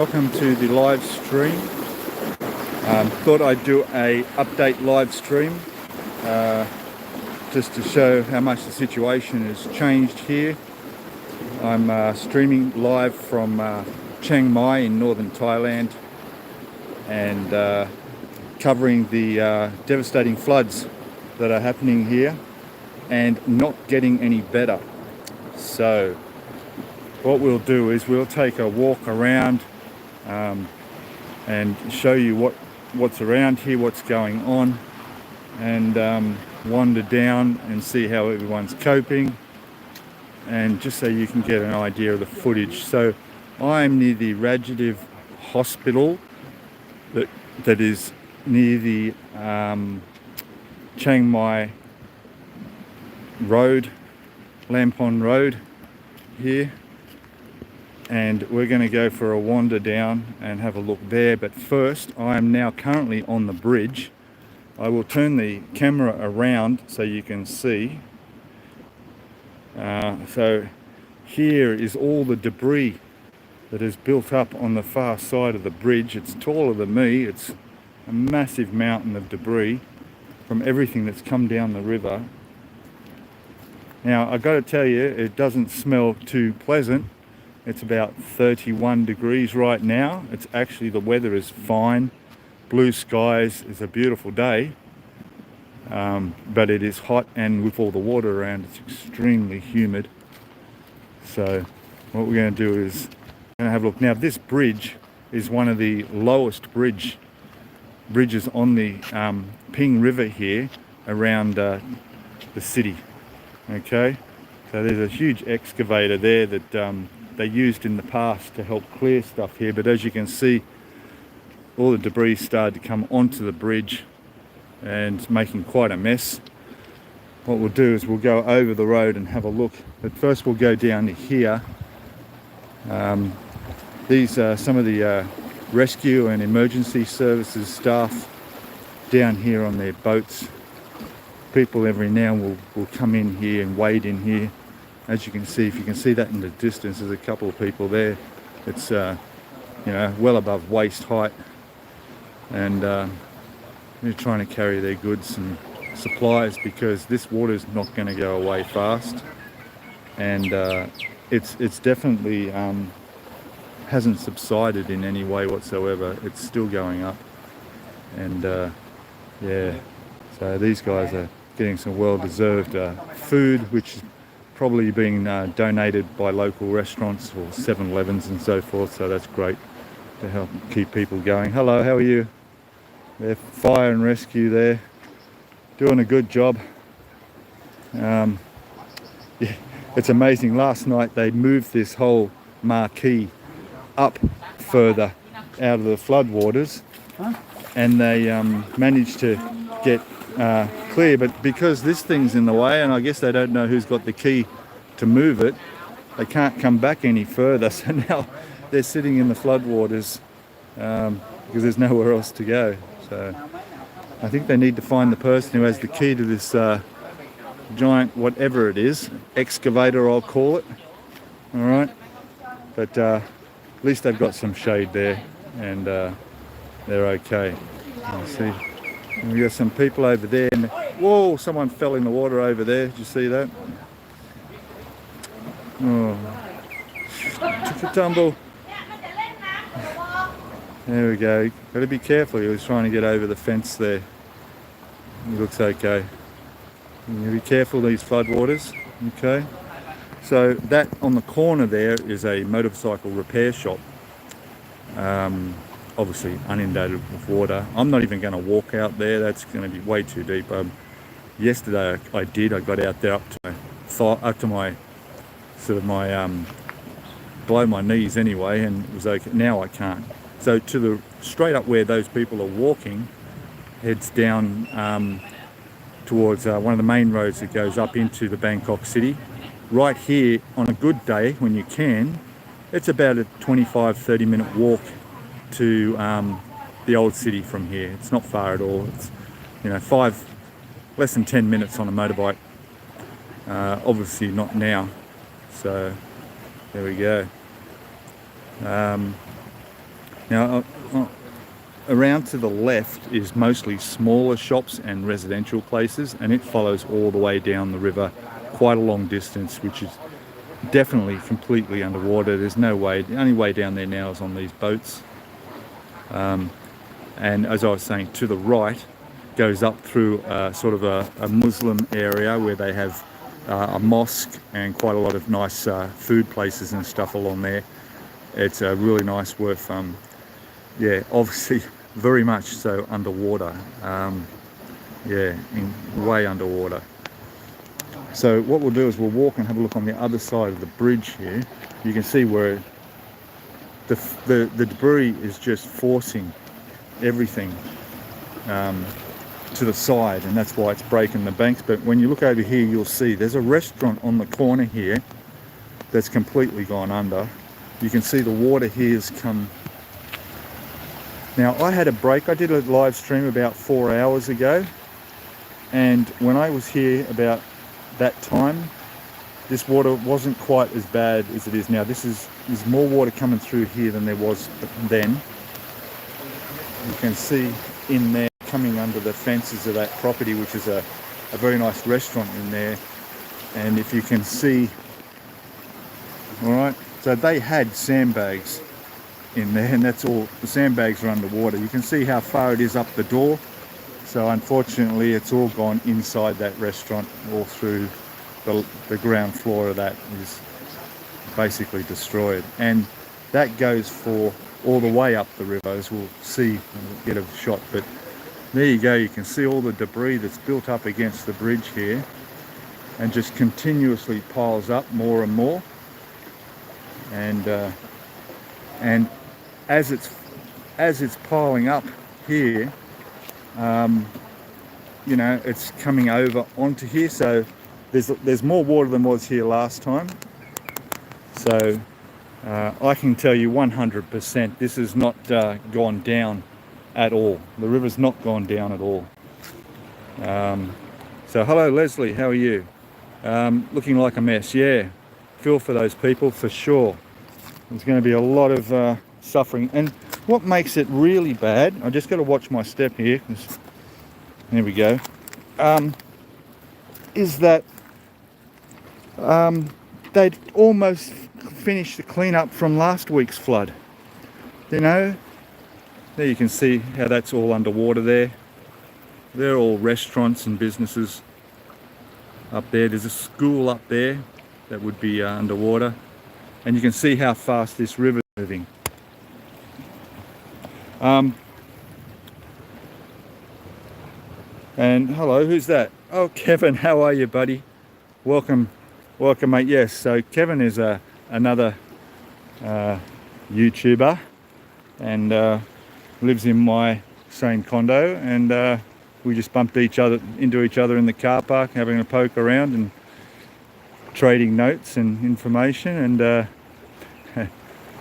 Welcome to the live stream. Thought I'd do a update live stream just to show how much the situation has changed here. I'm streaming live from Chiang Mai in northern Thailand and covering the devastating floods that are happening here and not getting any better. So what we'll do is we'll take a walk around and show you what's around here, what's going on, and wander down and see how everyone's coping, and just so you can get an idea of the footage. So I'm near the Rajativ Hospital that is near the Chiang Mai Road, Lampon Road here. And we're going to go for a wander down and have a look there. But first, I am now currently on the bridge. I will turn the camera around so you can see. So here is all the debris that is built up on the far side of the bridge. It's taller than me. It's a massive mountain of debris from everything that's come down the river. Now, I've got to tell you, it doesn't smell too pleasant. It's about 31 degrees right now. It's actually, the weather is fine. Blue skies, it's a beautiful day. But it is hot, and with all the water around, it's extremely humid. So what we're going to do is we're going to have a look. Now, this bridge is one of the lowest bridges on the Ping River here around the city. Okay, so there's a huge excavator there that they used in the past to help clear stuff here, but as you can see, all the debris started to come onto the bridge and making quite a mess. What we'll do is we'll go over the road and have a look, but first we'll go down to here. These are some of the rescue and emergency services staff down here on their boats. People every now and will come in here and wade in here. As you can see, if you can see that in the distance, there's a couple of people there. It's well above waist height, and they're trying to carry their goods and supplies because this water is not going to go away fast, and it's definitely hasn't subsided in any way whatsoever. It's still going up, and yeah. So these guys are getting some well-deserved food, which is probably being donated by local restaurants or 7-Elevens and so forth, so that's great to help keep people going. Hello, how are you? They're fire and rescue there, doing a good job. Yeah, it's amazing. Last night they moved this whole marquee up further out of the floodwaters, and they managed to get clear, but because this thing's in the way, and I guess they don't know who's got the key to move it, they can't come back any further. So now they're sitting in the floodwaters because there's nowhere else to go. So I think they need to find the person who has the key to this giant, whatever it is, excavator I'll call it. All right, but at least they've got some shade there, and they're okay. You see. And we got some people over there, and whoa, someone fell in the water over there. Did you see that? Oh, took a tumble. There we go. Got to be careful. He was trying to get over the fence there. He looks okay. You be careful, these floodwaters. Okay. So that on the corner there is a motorcycle repair shop. Obviously inundated with water. I'm not even going to walk out there. That's going to be way too deep. Yesterday I got out there up to my sort of my below my knees anyway, and it was okay. Now I can't. So to the straight up where those people are walking heads down towards one of the main roads that goes up into the Bangkok city. Right here on a good day when you can, it's about a 25-30 minute walk to the old city from here. It's not far at all. It's less than 10 minutes on a motorbike. Obviously not now. So there we go. Now, around to the left is mostly smaller shops and residential places, and it follows all the way down the river quite a long distance, which is definitely completely underwater. There's no way, the only way down there now is on these boats. And as I was saying, to the right goes up through sort of a Muslim area where they have a mosque and quite a lot of nice food places and stuff along there. It's really nice, worth, yeah, obviously very much so underwater. Yeah, way underwater. So what we'll do is we'll walk and have a look on the other side of the bridge here. You can see where the debris is just forcing everything to the side, and that's why it's breaking the banks. But when you look over here, you'll see there's a restaurant on the corner here that's completely gone under. You can see the water here has come. Now, I had a break. I did a live stream about 4 hours ago, and when I was here about that time, this water wasn't quite as bad as it is now. There's more water coming through here than there was then. You can see in there, coming under the fences of that property, which is a very nice restaurant in there. And if you can see, all right, so they had sandbags in there, and that's all. The sandbags are underwater. You can see how far it is up the door. So unfortunately, it's all gone inside that restaurant, all through the ground floor of that is basically destroyed. And that goes for all the way up the river, as we'll see when we get a shot. But there you go, you can see all the debris that's built up against the bridge here and just continuously piles up more and more. And as it's piling up here, you know, it's coming over onto here. So there's more water than was here last time. So I can tell you 100% this has not gone down at all. The river's not gone down at all. So hello Leslie, how are you? Looking like a mess. Yeah, feel for those people for sure. There's going to be a lot of suffering. And what makes it really bad, I just got to watch my step here, there we go, is that they'd almost finished the cleanup from last week's flood. You know, there you can see how that's all underwater there. They're all restaurants and businesses up there. There's a school up there that would be underwater. And you can see how fast this river is moving. And hello, who's that? Oh, Kevin, how are you, buddy? Welcome, mate. Yes, so Kevin is another YouTuber, and lives in my same condo, and we just bumped into each other in the car park, having a poke around and trading notes and information, and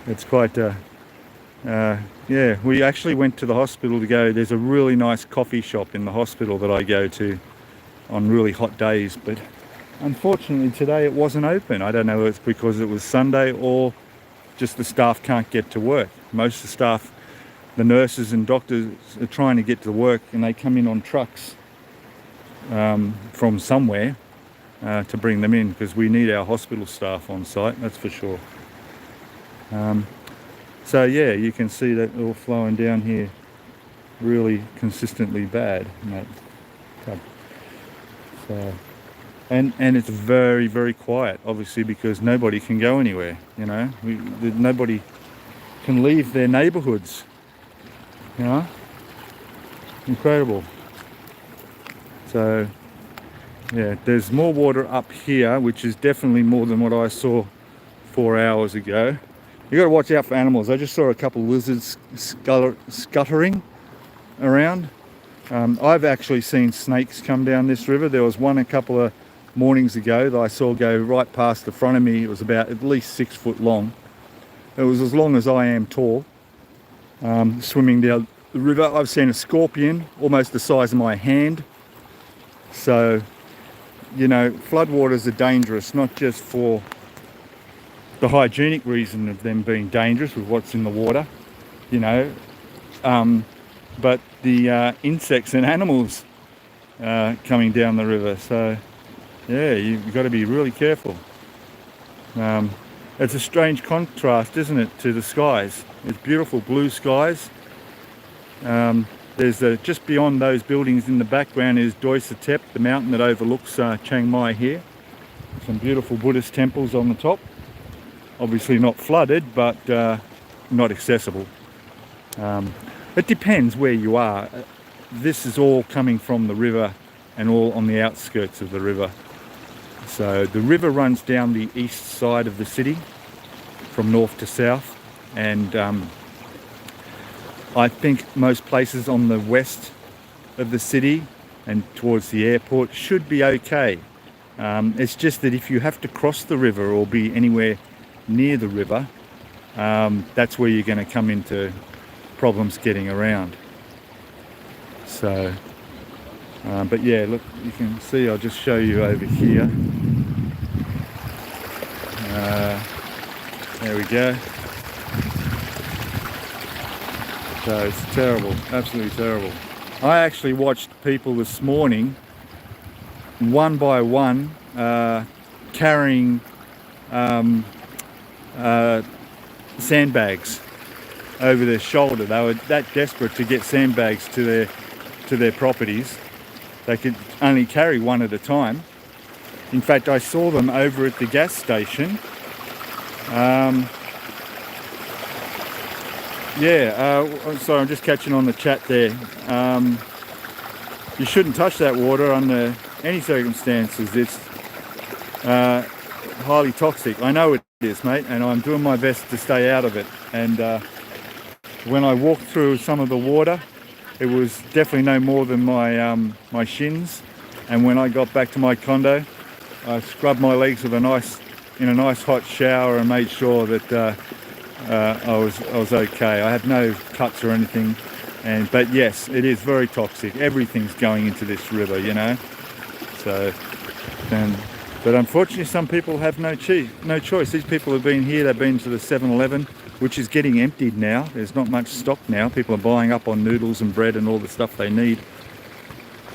it's quite yeah, we actually went to the hospital to go. There's a really nice coffee shop in the hospital that I go to on really hot days, but unfortunately today it wasn't open. I don't know if it's because it was Sunday or just the staff can't get to work. Most of the staff, the nurses and doctors, are trying to get to work, and they come in on trucks from somewhere to bring them in, because we need our hospital staff on site, that's for sure. So yeah, you can see that all flowing down here really consistently bad in that tub. So, and it's very, very quiet, obviously, because nobody can go anywhere, you know. Nobody can leave their neighborhoods, you know. Incredible. So yeah, there's more water up here, which is definitely more than what I saw 4 hours ago. You got to watch out for animals. I just saw a couple of lizards scuttering around. I've actually seen snakes come down this river. There was one a couple of mornings ago that I saw go right past the front of me. It was about at least 6 foot long. It was as long as I am tall, swimming down the river. I've seen a scorpion almost the size of my hand. So, you know, floodwaters are dangerous, not just for the hygienic reason of them being dangerous with what's in the water, you know, but the insects and animals coming down the river. So yeah, you've got to be really careful. It's a strange contrast, isn't it, to the skies. It's beautiful blue skies. There's just beyond those buildings in the background is Doi Satep, the mountain that overlooks Chiang Mai here. Some beautiful Buddhist temples on the top. Obviously not flooded, but not accessible. It depends where you are. This is all coming from the river and all on the outskirts of the river. So the river runs down the east side of the city from north to south, and I think most places on the west of the city and towards the airport should be okay. It's just that if you have to cross the river or be anywhere near the river, that's where you're going to come into problems getting around. So, but yeah, look, you can see, I'll just show you over here. There we go. So it's terrible, absolutely terrible. I actually watched people this morning, one by one, carrying sandbags over their shoulder. They were that desperate to get sandbags to their properties. They could only carry one at a time. In fact, I saw them over at the gas station. Sorry, I'm just catching on the chat there. You shouldn't touch that water under any circumstances. It's highly toxic. I know it is, mate, and I'm doing my best to stay out of it. And when I walked through some of the water, it was definitely no more than my shins. And when I got back to my condo, I scrubbed my legs with in a nice hot shower and made sure that I was okay. I had no cuts or anything, but yes, it is very toxic. Everything's going into this river, you know. So, but unfortunately, some people have no choice. These people have been here. They've been to the 7-Eleven, which is getting emptied now. There's not much stock now. People are buying up on noodles and bread and all the stuff they need,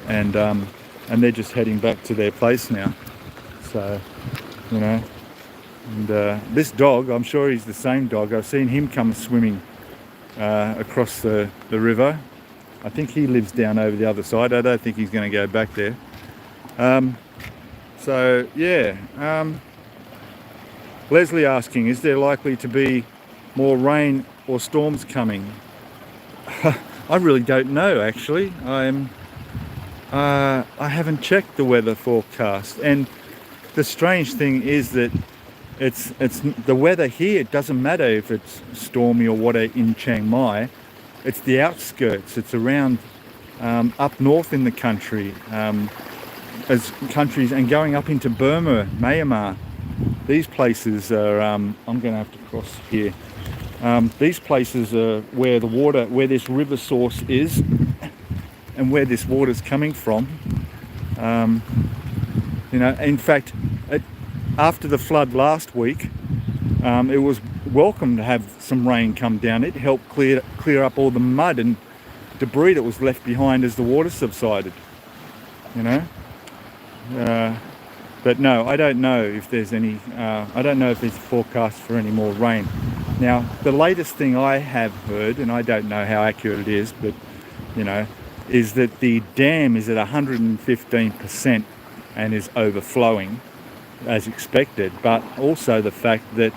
and they're just heading back to their place now. So, you know. And this dog, I'm sure he's the same dog. I've seen him come swimming across the river. I think he lives down over the other side. I don't think he's going to go back there. So yeah, Leslie asking, is there likely to be more rain or storms coming? I really don't know, actually. I haven't checked the weather forecast, and the strange thing is that it's the weather here. It doesn't matter if it's stormy or what in Chiang Mai. It's the outskirts. It's around up north in the country, as countries, and going up into Burma, Myanmar. These places are. I'm going to have to cross here. These places are where this river source is, and where this water's coming from. You know, in fact, after the flood last week, it was welcome to have some rain come down. It helped clear up all the mud and debris that was left behind as the water subsided. You know, but no, I don't know if there's any. I don't know if there's a forecast for any more rain. Now, the latest thing I have heard, and I don't know how accurate it is, but you know, is that the dam is at 115% and is overflowing as expected, but also the fact that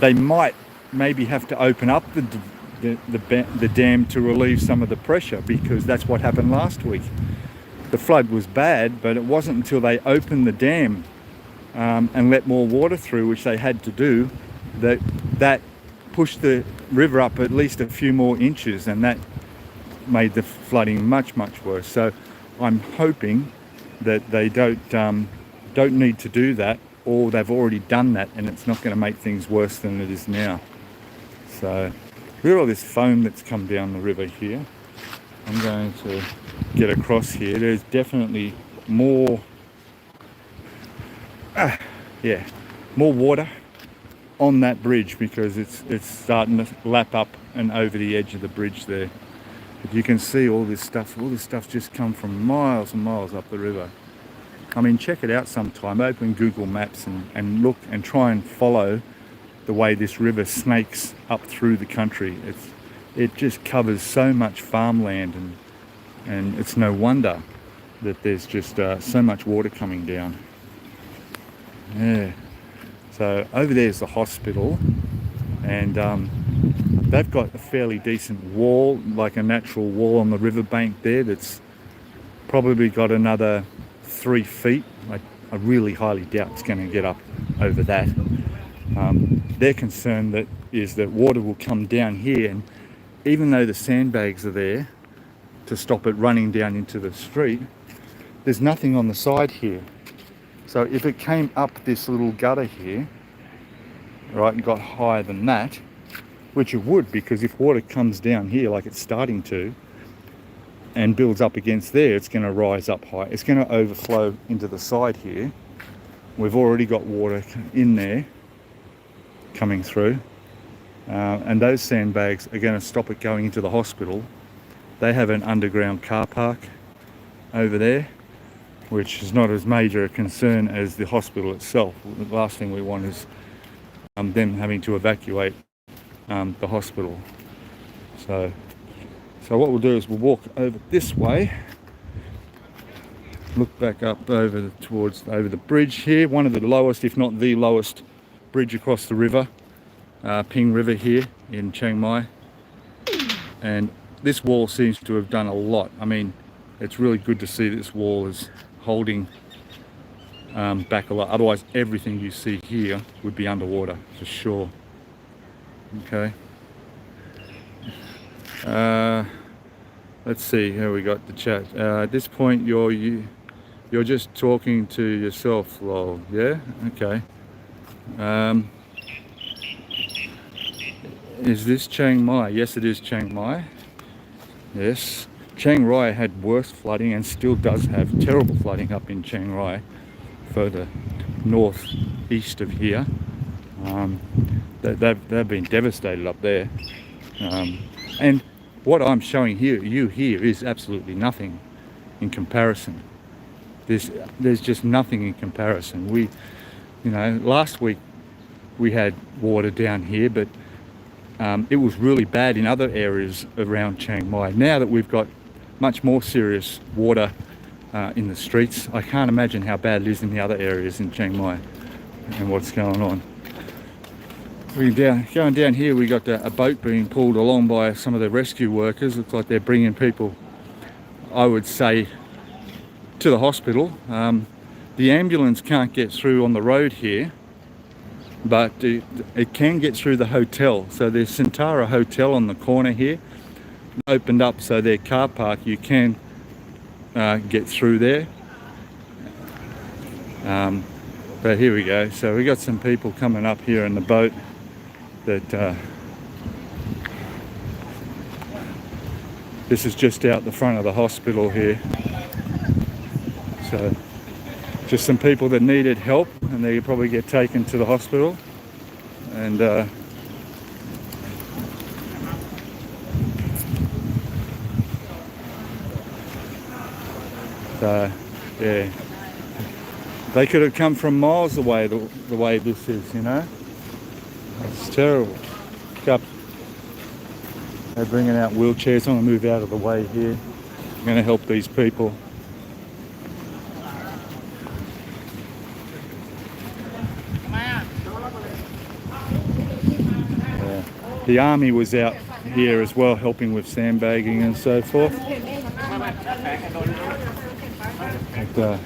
they might maybe have to open up the dam to relieve some of the pressure, because that's what happened last week. The flood was bad, but it wasn't until they opened the dam and let more water through, which they had to do, that pushed the river up at least a few more inches, and that made the flooding much worse. So I'm hoping that they don't need to do that, or they've already done that and it's not going to make things worse than it is now. So look at all this foam that's come down the river here. I'm going to get across here. There's definitely more more water on that bridge because it's starting to lap up and over the edge of the bridge there. But you can see all this stuff just come from miles and miles up the river. I mean, check it out sometime. Open Google Maps and look and try and follow the way this river snakes up through the country. It just covers so much farmland, and it's no wonder that there's just so much water coming down. Yeah. So over there's the hospital, and they've got a fairly decent wall, like a natural wall on the riverbank there that's probably got another 3 feet. I really highly doubt it's going to get up over that. Their concern is that water will come down here, and even though the sandbags are there to stop it running down into the street, there's nothing on the side here. So if it came up this little gutter here, right, and got higher than that, which it would, because if water comes down here like it's starting to and builds up against there, it's going to rise up high. It's going to overflow into the side here. We've already got water in there coming through, and those sandbags are going to stop it going into the hospital. They have an underground car park over there, which is not as major a concern as the hospital itself. The last thing we want is them having to evacuate the hospital. So what we'll do is we'll walk over this way, look back up over the bridge here, one of the lowest, if not the lowest bridge across the river, Ping River here in Chiang Mai. And this wall seems to have done a lot. I mean, it's really good to see this wall is holding back a lot. Otherwise, everything you see here would be underwater for sure. Okay. Let's see. Here we got the chat. At this point, you're just talking to yourself, lol. Yeah. Okay. Is this Chiang Mai? Yes, it is Chiang Mai. Yes. Chiang Rai had worse flooding and still does have terrible flooding up in Chiang Rai, further northeast of here. They've been devastated up there. And what I'm showing you here is absolutely nothing in comparison. There's just nothing in comparison. Last week we had water down here, but it was really bad in other areas around Chiang Mai. Now that we've got much more serious water in the streets, I can't imagine how bad it is in the other areas in Chiang Mai and what's going on. Going down here, we got a boat being pulled along by some of the rescue workers. Looks like they're bringing people, I would say, to the hospital. The ambulance can't get through on the road here, but it can get through the hotel. So there's Santara Hotel on the corner here, opened up, so their car park, you can get through there. But here we go. So we got some people coming up here in the boat that this is just out the front of the hospital here. So just some people that needed help, and they probably get taken to the hospital. And yeah, they could have come from miles away the way this is, you know. It's terrible. Look up. They're bringing out wheelchairs. I'm going to move out of the way here. I'm going to help these people. The army was out here as well, helping with sandbagging and so forth. But,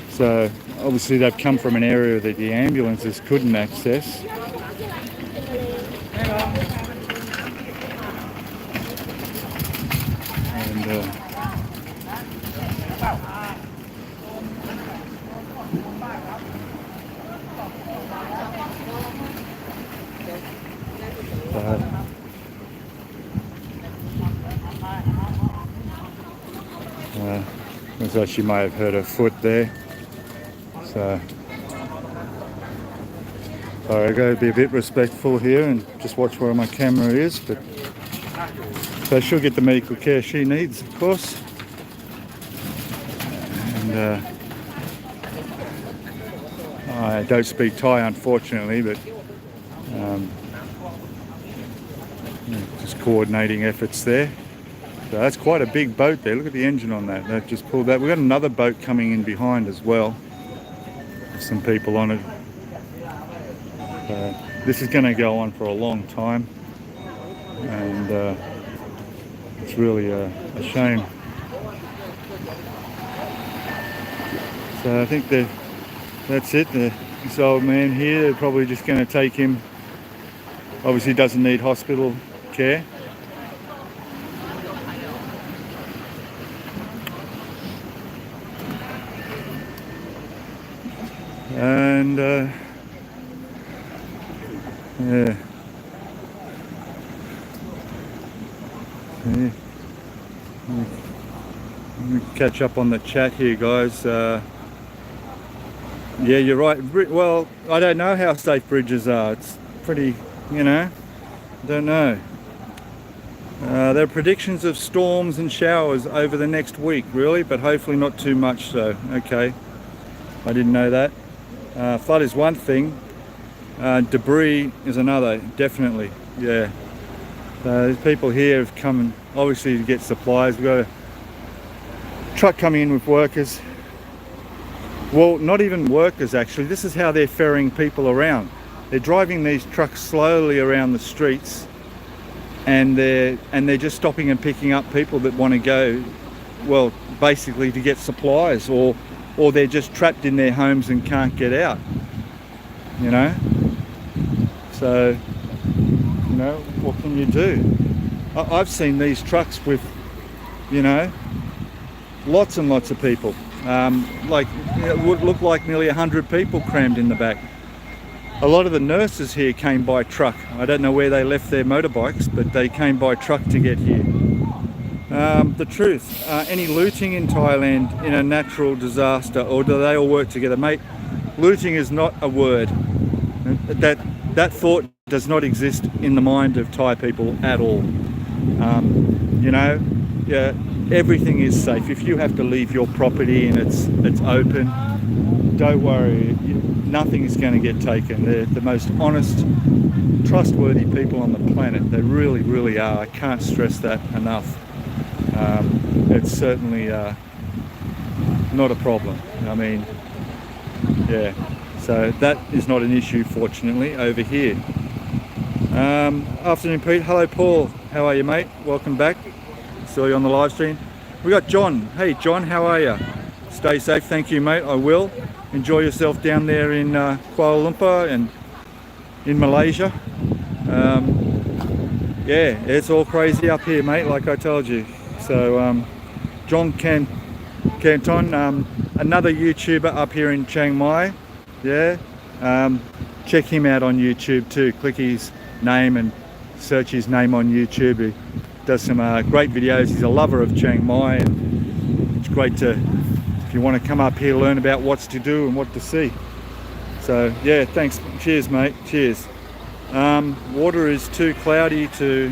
so obviously they've come from an area that the ambulances couldn't access. And looks like she may have hurt her foot there. So All right, I got to be a bit respectful here and just watch where my camera is, but so she'll get the medical care she needs, of course. And I don't speak Thai, unfortunately, but just coordinating efforts there. So that's quite a big boat there. Look at the engine on that. That just pulled that. We've got another boat coming in behind as well. Some people on it. This is going to go on for a long time, and it's really a shame. So I think that's it. This old man here, they're probably just going to take him. Obviously doesn't need hospital care. And yeah. Let me catch up on the chat here, guys. Yeah, you're right. Well, I don't know how safe bridges are. It's pretty, I don't know. There are predictions of storms and showers over the next week, really, but hopefully not too much so. Okay, I didn't know that. Flood is one thing. Debris is another, definitely. Yeah. There's people here have come obviously to get supplies. We've got a truck coming in with workers. Well, not even workers actually. This is how they're ferrying people around. They're driving these trucks slowly around the streets, and they're just stopping and picking up people that want to go, well, basically to get supplies, or they're just trapped in their homes and can't get out. So, what can you do? I've seen these trucks with, lots and lots of people. It would look like nearly 100 people crammed in the back. A lot of the nurses here came by truck. I don't know where they left their motorbikes, but they came by truck to get here. The truth, any looting in Thailand in a natural disaster, or do they all work together? Mate, looting is not a word. That thought does not exist in the mind of Thai people at all. Yeah, everything is safe. If you have to leave your property and it's open, don't worry, nothing is going to get taken. They're the most honest, trustworthy people on the planet. They really, really are. I can't stress that enough. It's certainly not a problem. I mean, yeah. So that is not an issue, fortunately, over here. Afternoon, Pete. Hello, Paul. How are you, mate? Welcome back. Saw you on the live stream. We got John. Hey, John, how are you? Stay safe. Thank you, mate. I will. Enjoy yourself down there in Kuala Lumpur and in Malaysia. Yeah, it's all crazy up here, mate, like I told you. So, John Canton, another YouTuber up here in Chiang Mai. Yeah, check him out on YouTube too. Click his name and search his name on YouTube. He does some great videos. He's a lover of Chiang Mai, and it's great to, if you want to come up here, learn about what's to do and what to see. So yeah, thanks. Cheers, mate. Cheers. Water is too cloudy to,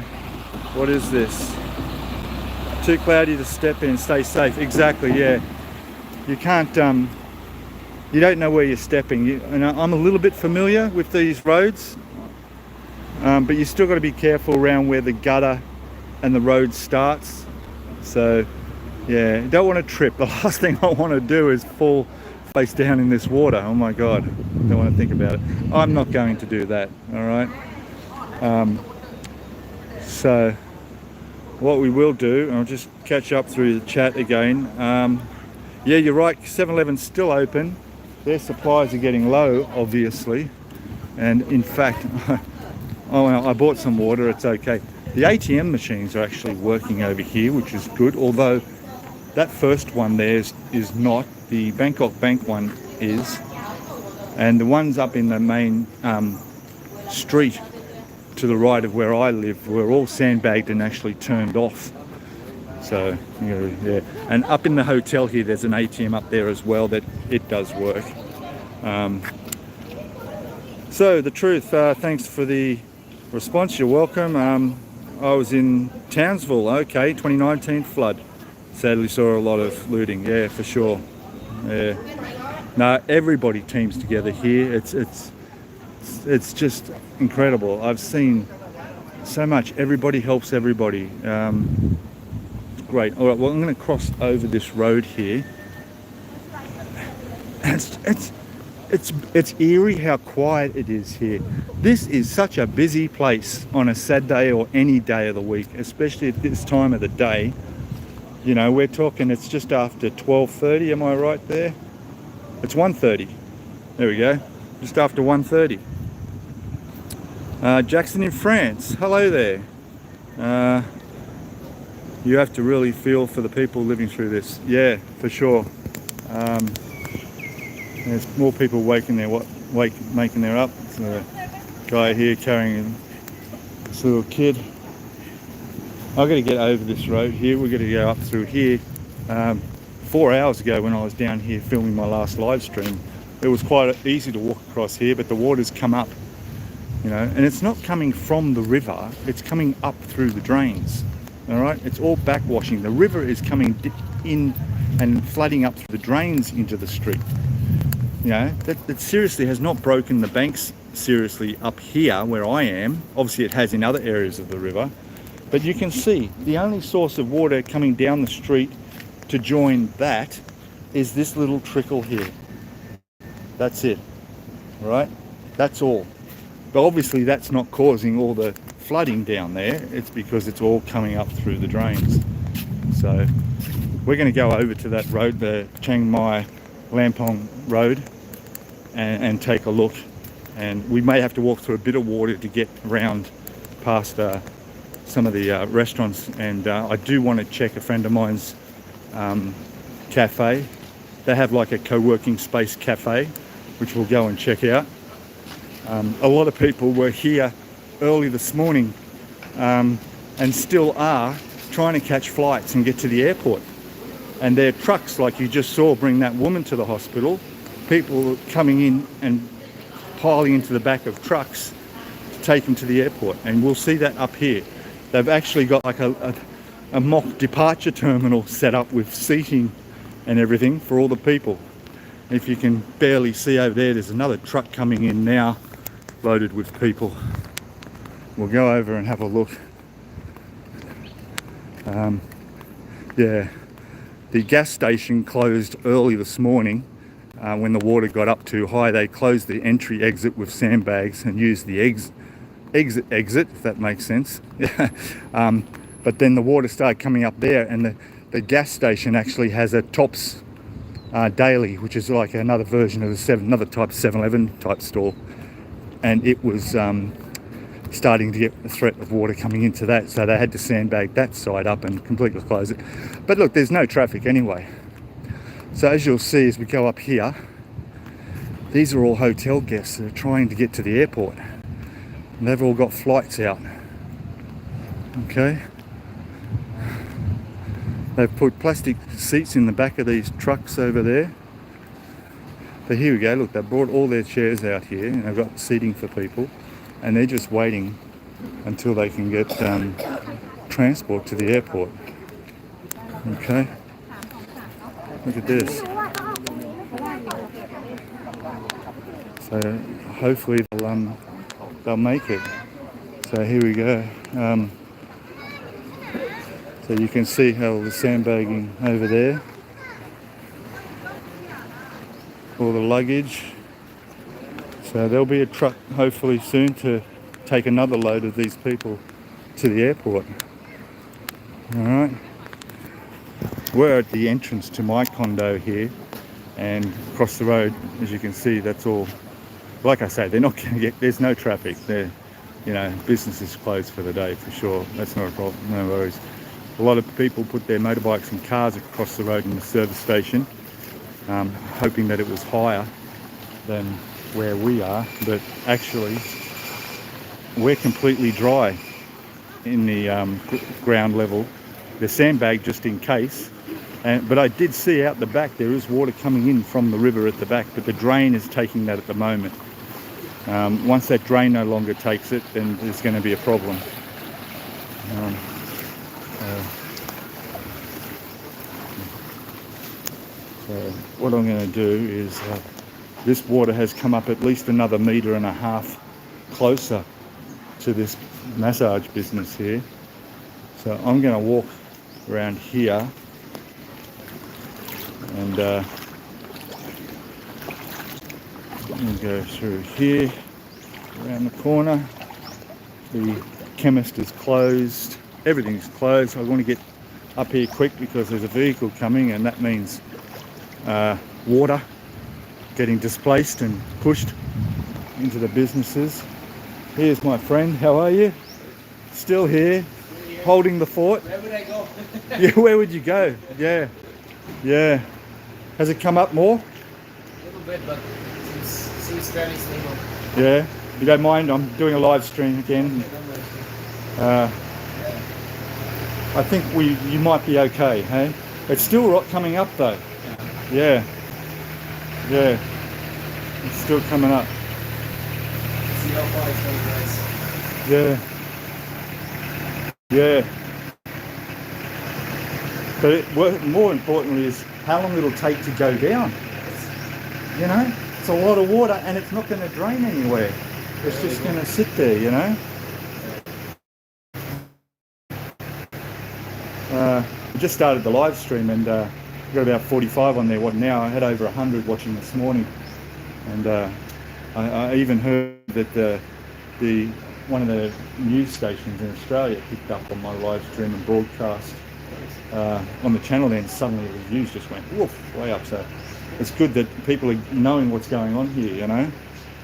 what is this? Too cloudy to step in. Stay safe. Exactly. Yeah. You can't. You don't know where you're stepping. And I'm a little bit familiar with these roads, but you still got to be careful around where the gutter and the road starts. So yeah, you don't want to trip. The last thing I want to do is fall face down in this water. Oh my God, I don't want to think about it. I'm not going to do that, all right? So what we will do, and I'll just catch up through the chat again. Yeah, you're right, 7-Eleven's still open. Their supplies are getting low, obviously. And in fact, I bought some water, it's okay. The ATM machines are actually working over here, which is good, although that first one there is not. The Bangkok Bank one is. And the ones up in the main street to the right of where I live were all sandbagged and actually turned off. So, yeah. And up in the hotel here, there's an ATM up there as well that it does work. So the truth, thanks for the response. You're welcome. I was in Townsville. Okay, 2019 flood. Sadly saw a lot of looting. Yeah, for sure. Yeah. No, everybody teams together here. It's just incredible. I've seen so much. Everybody helps everybody. Great. All right. Well, I'm going to cross over this road here. It's eerie how quiet it is here. This is such a busy place on a Saturday or any day of the week, especially at this time of the day. You know, we're talking, it's just after 12:30, am I right there? It's 1:30. There we go. Just after 1:30. Jackson in France. Hello there. You have to really feel for the people living through this. Yeah, for sure. There's more people making their up. There's a guy here carrying this little kid. I've got to get over this road here. We've got to go up through here. 4 hours ago when I was down here filming my last live stream, it was quite easy to walk across here, but the water's come up, you know, and it's not coming from the river, it's coming up through the drains. All right, it's all backwashing. The river is coming in and flooding up through the drains into the street. You know, that seriously has not broken the banks seriously up here where I am. Obviously it has in other areas of the river, but you can see the only source of water coming down the street to join that is this little trickle here. That's it, right? That's all. But obviously that's not causing all the flooding down there. It's because it's all coming up through the drains. So we're going to go over to that road, the Chiang Mai Lampong Road, and take a look, and we may have to walk through a bit of water to get around past some of the restaurants, and I do want to check a friend of mine's cafe. They have like a co-working space cafe, which we'll go and check out. A lot of people were here early this morning and still are trying to catch flights and get to the airport, and their trucks, like you just saw, bring that woman to the hospital. People coming in and piling into the back of trucks to take them to the airport, and we'll see that up here. They've actually got like a mock departure terminal set up with seating and everything for all the people. If you can barely see over there, there's another truck coming in now loaded with people. We'll go over and have a look. Yeah, the gas station closed early this morning. When the water got up too high, they closed the entry exit with sandbags and used the exit, if that makes sense. But then the water started coming up there, and the gas station actually has a Tops Daily, which is like another version of another type 7-Eleven type store, and it was starting to get the threat of water coming into that, so they had to sandbag that side up and completely close it. But look, there's no traffic anyway. So as you'll see as we go up here, these are all hotel guests that are trying to get to the airport, and they've all got flights out. Okay, they've put plastic seats in the back of these trucks over there. But here we go, look, they've brought all their chairs out here, and they've got seating for people, and they're just waiting until they can get transport to the airport. Okay, look at this. So hopefully they'll make it. So here we go. So you can see how the sandbagging over there, all the luggage. So there'll be a truck hopefully soon to take another load of these people to the airport. All right. We're at the entrance to my condo here, and across the road, as you can see, that's all, like I say, they're not going to get, there's no traffic. They're, you know, business is closed for the day for sure. That's not a problem, no worries. A lot of people put their motorbikes and cars across the road in the service station, hoping that it was higher than where we are, but actually we're completely dry in the ground level. The sandbag just in case, but I did see out the back there is water coming in from the river at the back, but the drain is taking that at the moment. Once that drain no longer takes it, then there's going to be a problem. So what I'm going to do is this water has come up at least another 1.5 meters closer to this massage business here. So I'm going to walk around here and go through here, around the corner. The chemist is closed. Everything's closed. I want to get up here quick because there's a vehicle coming, and that means water getting displaced and pushed into the businesses. Here's my friend. How are you? Still here, holding the fort. Where would I go? Yeah, where would you go? Yeah, yeah. Has it come up more? A little bit, but seems fairly stable. Yeah. You don't mind? I'm doing a live stream again. I think you might be okay, hey? It's still coming up though. Yeah. Yeah. It's still coming up. See how far it's going to rise. Yeah. Yeah. But more importantly is how long it'll take to go down. You know? It's a lot of water and it's not going to drain anywhere. It's just going to sit there, you know? I just started the live stream and got about 45 on there. What now? I had over 100 watching this morning, and I even heard that the one of the news stations in Australia picked up on my live stream and broadcast on the channel. Then suddenly the views just went woof, way up. So it's good that people are knowing what's going on here, you know.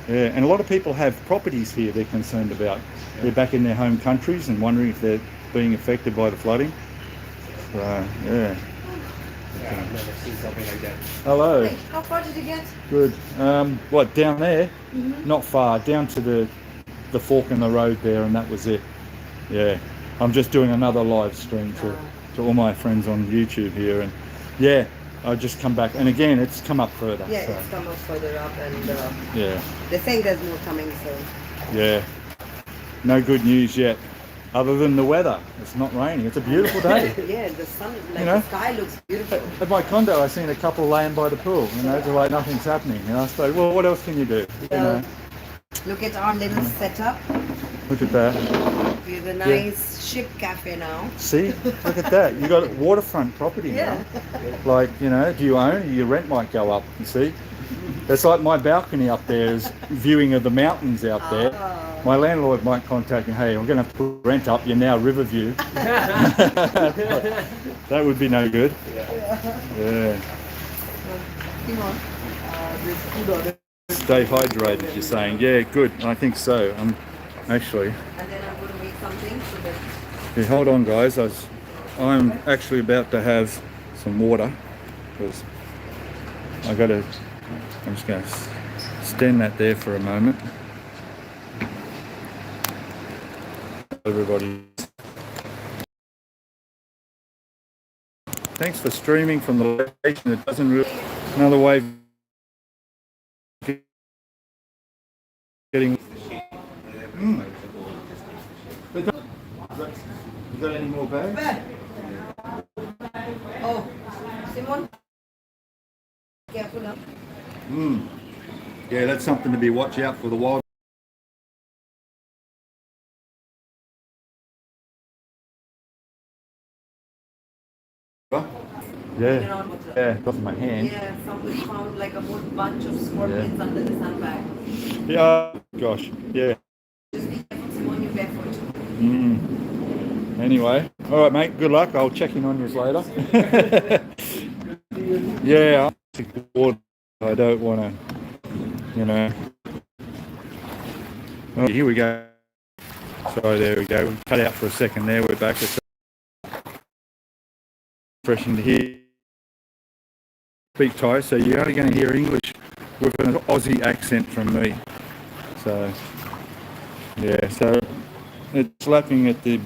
Yeah, and a lot of people have properties here they're concerned about. They're back in their home countries and wondering if they're being affected by the flooding. So, yeah. Yeah, I've never seen something like that. Hello. Hey, how far did you get? Good. What, down there? Not far. Down to the fork in the road there, and that was it. Yeah. I'm just doing another live stream to all my friends on YouTube here, and yeah, I just come back, and again, it's come up further. Yeah, so. it's come up further up, and Yeah. they're saying there's more coming soon. Yeah. No good news yet, other than the weather. It's not raining. It's a beautiful day. Yeah, the sun, like You know? the sky looks beautiful. At my condo, I seen a couple laying by the pool. You know, they're like nothing's happening. And I was well, what else can you do? You know, Look at our little setup. look at that. We have a nice ship cafe now. See, look at that. You got waterfront property now. Like, you know, do you own? Your rent might go up. You see, it's like my balcony up there is viewing of the mountains out there. My landlord might contact me. Hey, I'm going to have to put rent up. You're now Riverview. That would be no good. Yeah. Come on. There's food order. Stay hydrated. You're saying, yeah, good. I think so. I'm actually. And then I'm going to make something so that. Yeah, hold on, guys. I'm actually about to have some water because I'm just going to stand that there for a moment. Everybody, thanks for streaming from the location that doesn't really. Another wave getting. You got any more bags? Oh, Simon. Careful now. Yeah, that's something to be watch out for the wild. Yeah, yeah, got in my hand. Yeah, somebody found like a whole bunch of scorpions under the sandbag. Yeah, gosh, yeah. Just be careful, Simon, you're barefoot. Anyway, all right, mate. Good luck. I'll check in on you later. Yeah, I don't want to, you know. Oh, here we go. So there we go. We cut out for a second there. We're back. It's refreshing to hear. Speak Thai, so you're only going to hear English with an Aussie accent from me. So, yeah, so it's lapping at the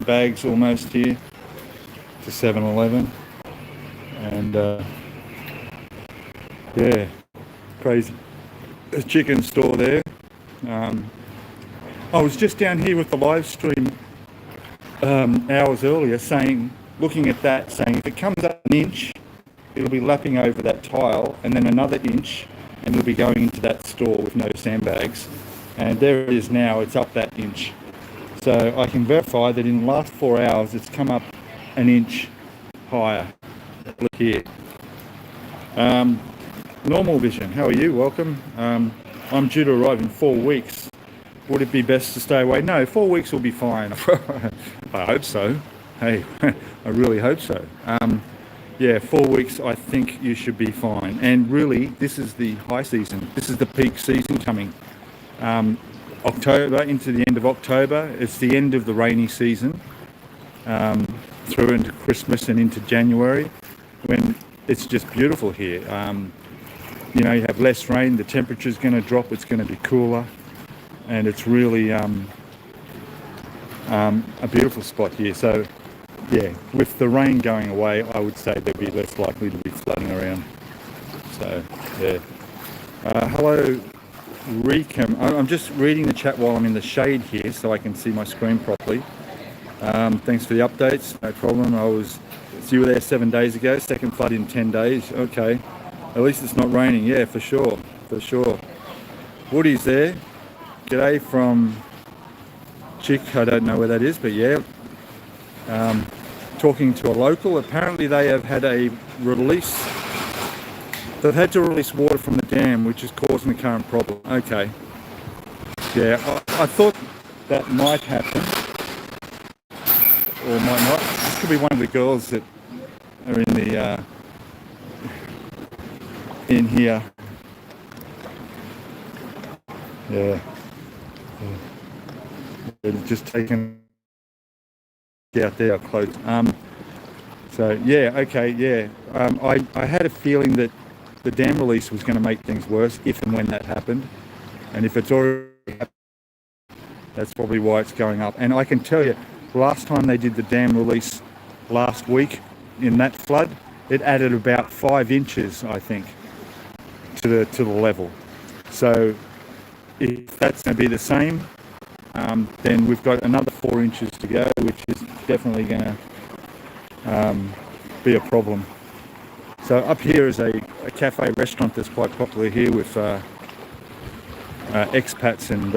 bags almost here to 7-Eleven. And, yeah, crazy. There's a chicken store there. I was just down here with the live stream hours earlier looking at that, saying if it comes up an inch, it'll be lapping over that tile, and then another inch, and it'll be going into that store with no sandbags. And there it is now, it's up that inch. So I can verify that in the last 4 hours, it's come up an inch higher. Look here. Normal Vision, how are you? Welcome. I'm due to arrive in 4 weeks. Would it be best to stay away? No, 4 weeks will be fine. I hope so. Hey, I really hope so. Yeah, 4 weeks, I think you should be fine. And really, this is the high season. This is the peak season coming. October, into the end of October. It's the end of the rainy season, through into Christmas and into January, when it's just beautiful here. You know, you have less rain, the temperature's going to drop, it's going to be cooler, and it's really a beautiful spot here. So yeah, with the rain going away, I would say there'd be less likely to be flooding around. So yeah. Hello Recam. I'm just reading the chat while I'm in the shade here so I can see my screen properly. Thanks for the updates, no problem. You were there 7 days ago, second flood in 10 days. Okay, at least it's not raining. Yeah, for sure, for sure. Woody's there. G'day from Chick, I don't know where that is, but yeah. Talking to a local, apparently they have had a release. They've had to release water from the dam, which is causing the current problem. Okay. Yeah, I thought that might happen, or might not. This could be one of the girls that are in the in here. Yeah. They've just taken out there up close. So yeah, okay, yeah. I had a feeling that the dam release was going to make things worse if and when that happened, and if it's already happened, that's probably why it's going up. And I can tell you, last time they did the dam release last week in that flood, it added about 5 inches, I think, to the level. So if that's going to be the same, then we've got another 4 inches to go, which is definitely going to be a problem. So up here is a cafe restaurant that's quite popular here with expats and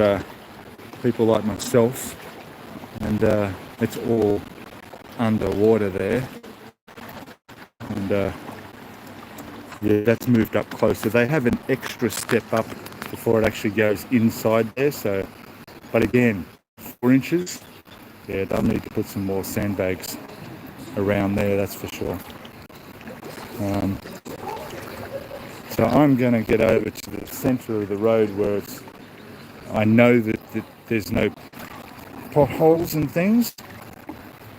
people like myself, and it's all underwater there. And yeah, that's moved up closer. They have an extra step up before it actually goes inside there. So, but again, 4 inches. Yeah, they'll need to put some more sandbags around there, that's for sure. So I'm going to get over to the centre of the road where I know that there's no potholes and things.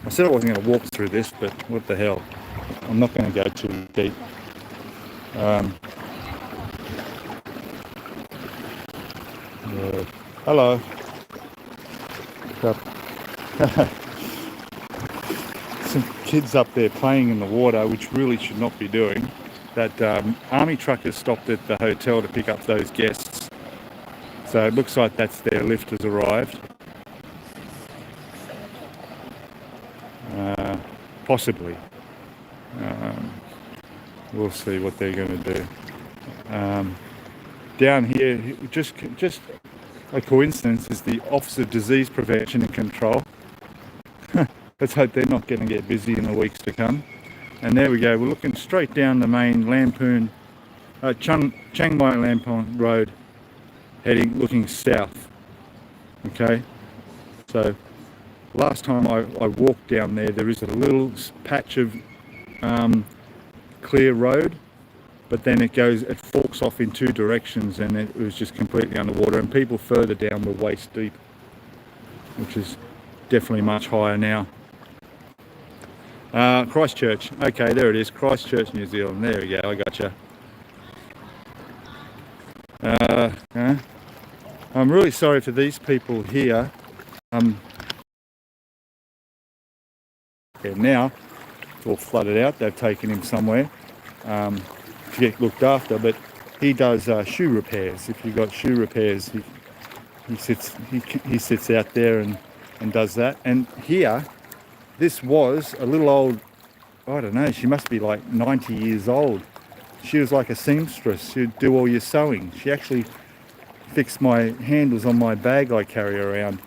I said I wasn't going to walk through this, but what the hell. I'm not going to go too deep. Hello. Some kids up there playing in the water, which really should not be doing. That army truck has stopped at the hotel to pick up those guests. So it looks like that's their lift has arrived. Possibly. We'll see what they're going to do. Down here, just a coincidence, is the Office of Disease Prevention and Control. Let's hope they're not going to get busy in the weeks to come. And there we go, we're looking straight down the main Chiang Mai Lamphun Road, looking south. Okay, so last time I walked down there is a little patch of clear road, but then it forks off in 2 directions, and it was just completely underwater, and people further down were waist deep, which is definitely much higher now. Christchurch, okay, there it is, Christchurch, New Zealand. There we go, I gotcha. I'm really sorry for these people here. Now it's all flooded out. They've taken him somewhere to get looked after, but he does shoe repairs. If you've got shoe repairs, he sits out there and does that. And here, this was a little old, I don't know, she must be like 90 years old. She was like a seamstress. She'd do all your sewing. She actually fixed my handles on my bag I carry around.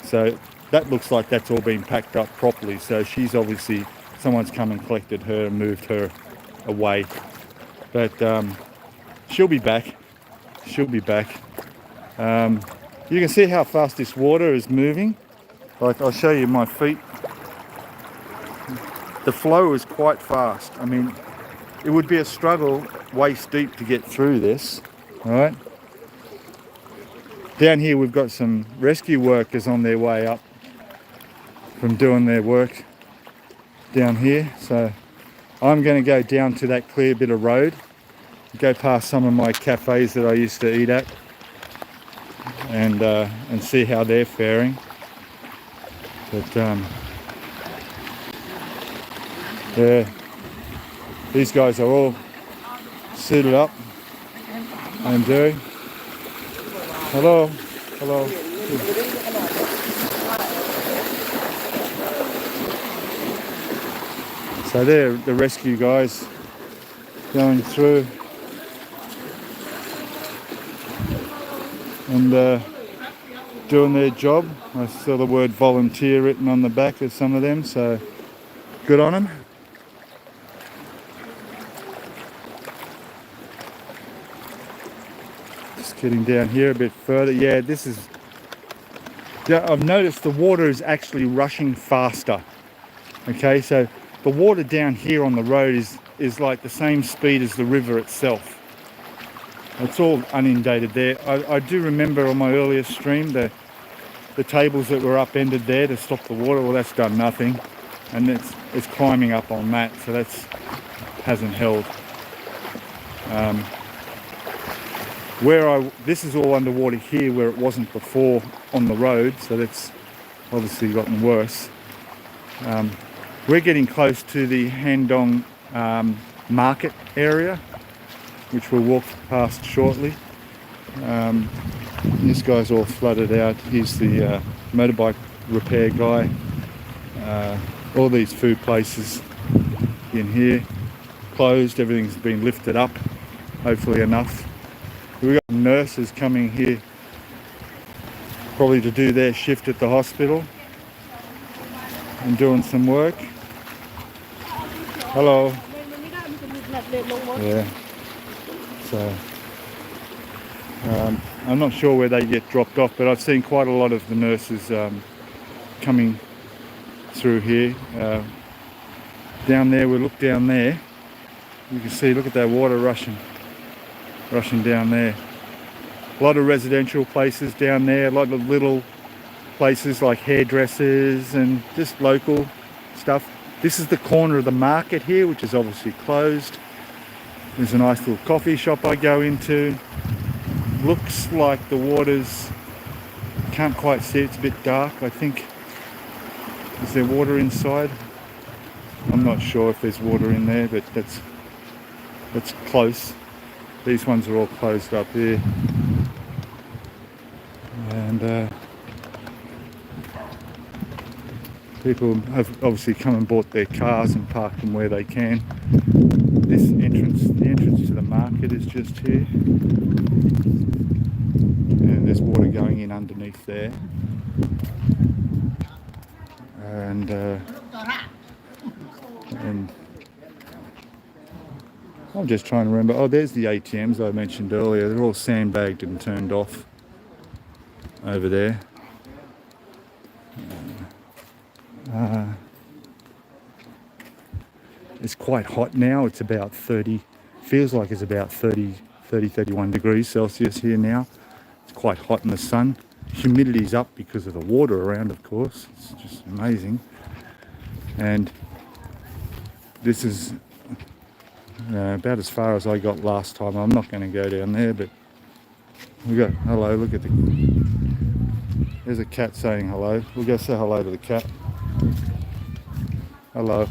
So that looks like that's all been packed up properly. So she's obviously, someone's come and collected her and moved her away. But she'll be back. She'll be back. You can see how fast this water is moving. Like, I'll show you my feet. The flow is quite fast. I mean, it would be a struggle waist deep to get through this. All right. Down here we've got some rescue workers on their way up from doing their work down here. So I'm going to go down to that clear bit of road, go past some of my cafes that I used to eat at, and see how they're faring. But yeah, these guys are all suited up. And hello, hello. So they're the rescue guys going through and doing their job. I saw the word volunteer written on the back of some of them, so good on them. Just getting down here a bit further. Yeah, this is, yeah, I've noticed the water is actually rushing faster. Okay, so the water down here on the road is like the same speed as the river itself. It's all inundated there. I do remember on my earlier stream the tables that were upended there to stop the water. Well, that's done nothing, and it's climbing up on that, so that's hasn't held. This is all underwater here where it wasn't before on the road, so that's obviously gotten worse. We're getting close to the Handong market area, which we'll walk past shortly. This guy's all flooded out. He's the motorbike repair guy. All these food places in here closed. Everything's been lifted up, hopefully enough. We've got nurses coming here probably to do their shift at the hospital and doing some work. Hello. Yeah. So I'm not sure where they get dropped off, but I've seen quite a lot of the nurses coming through here. Down there, we look down there, you can see, look at that water rushing down there. A lot of residential places down there, a lot of little places like hairdressers and just local stuff. This is the corner of the market here, which is obviously closed. There's a nice little coffee shop I go into. Looks like the water's, can't quite see, it's a bit dark, I think. Is there water inside? I'm not sure if there's water in there, but that's close. These ones are all closed up here. And people have obviously come and bought their cars and parked them where they can. The entrance to the market is just here. And there's water going in underneath there. And I'm just trying to remember. Oh, there's the ATMs I mentioned earlier. They're all sandbagged and turned off over there. It's quite hot now. It's about 30, feels like it's about 31 degrees Celsius here now. It's quite hot in the sun. Humidity's up because of the water around, of course. It's just amazing. And this is about as far as I got last time. I'm not going to go down there, but we got, hello, look at there's a cat saying hello. We'll go say hello to the cat. Hello.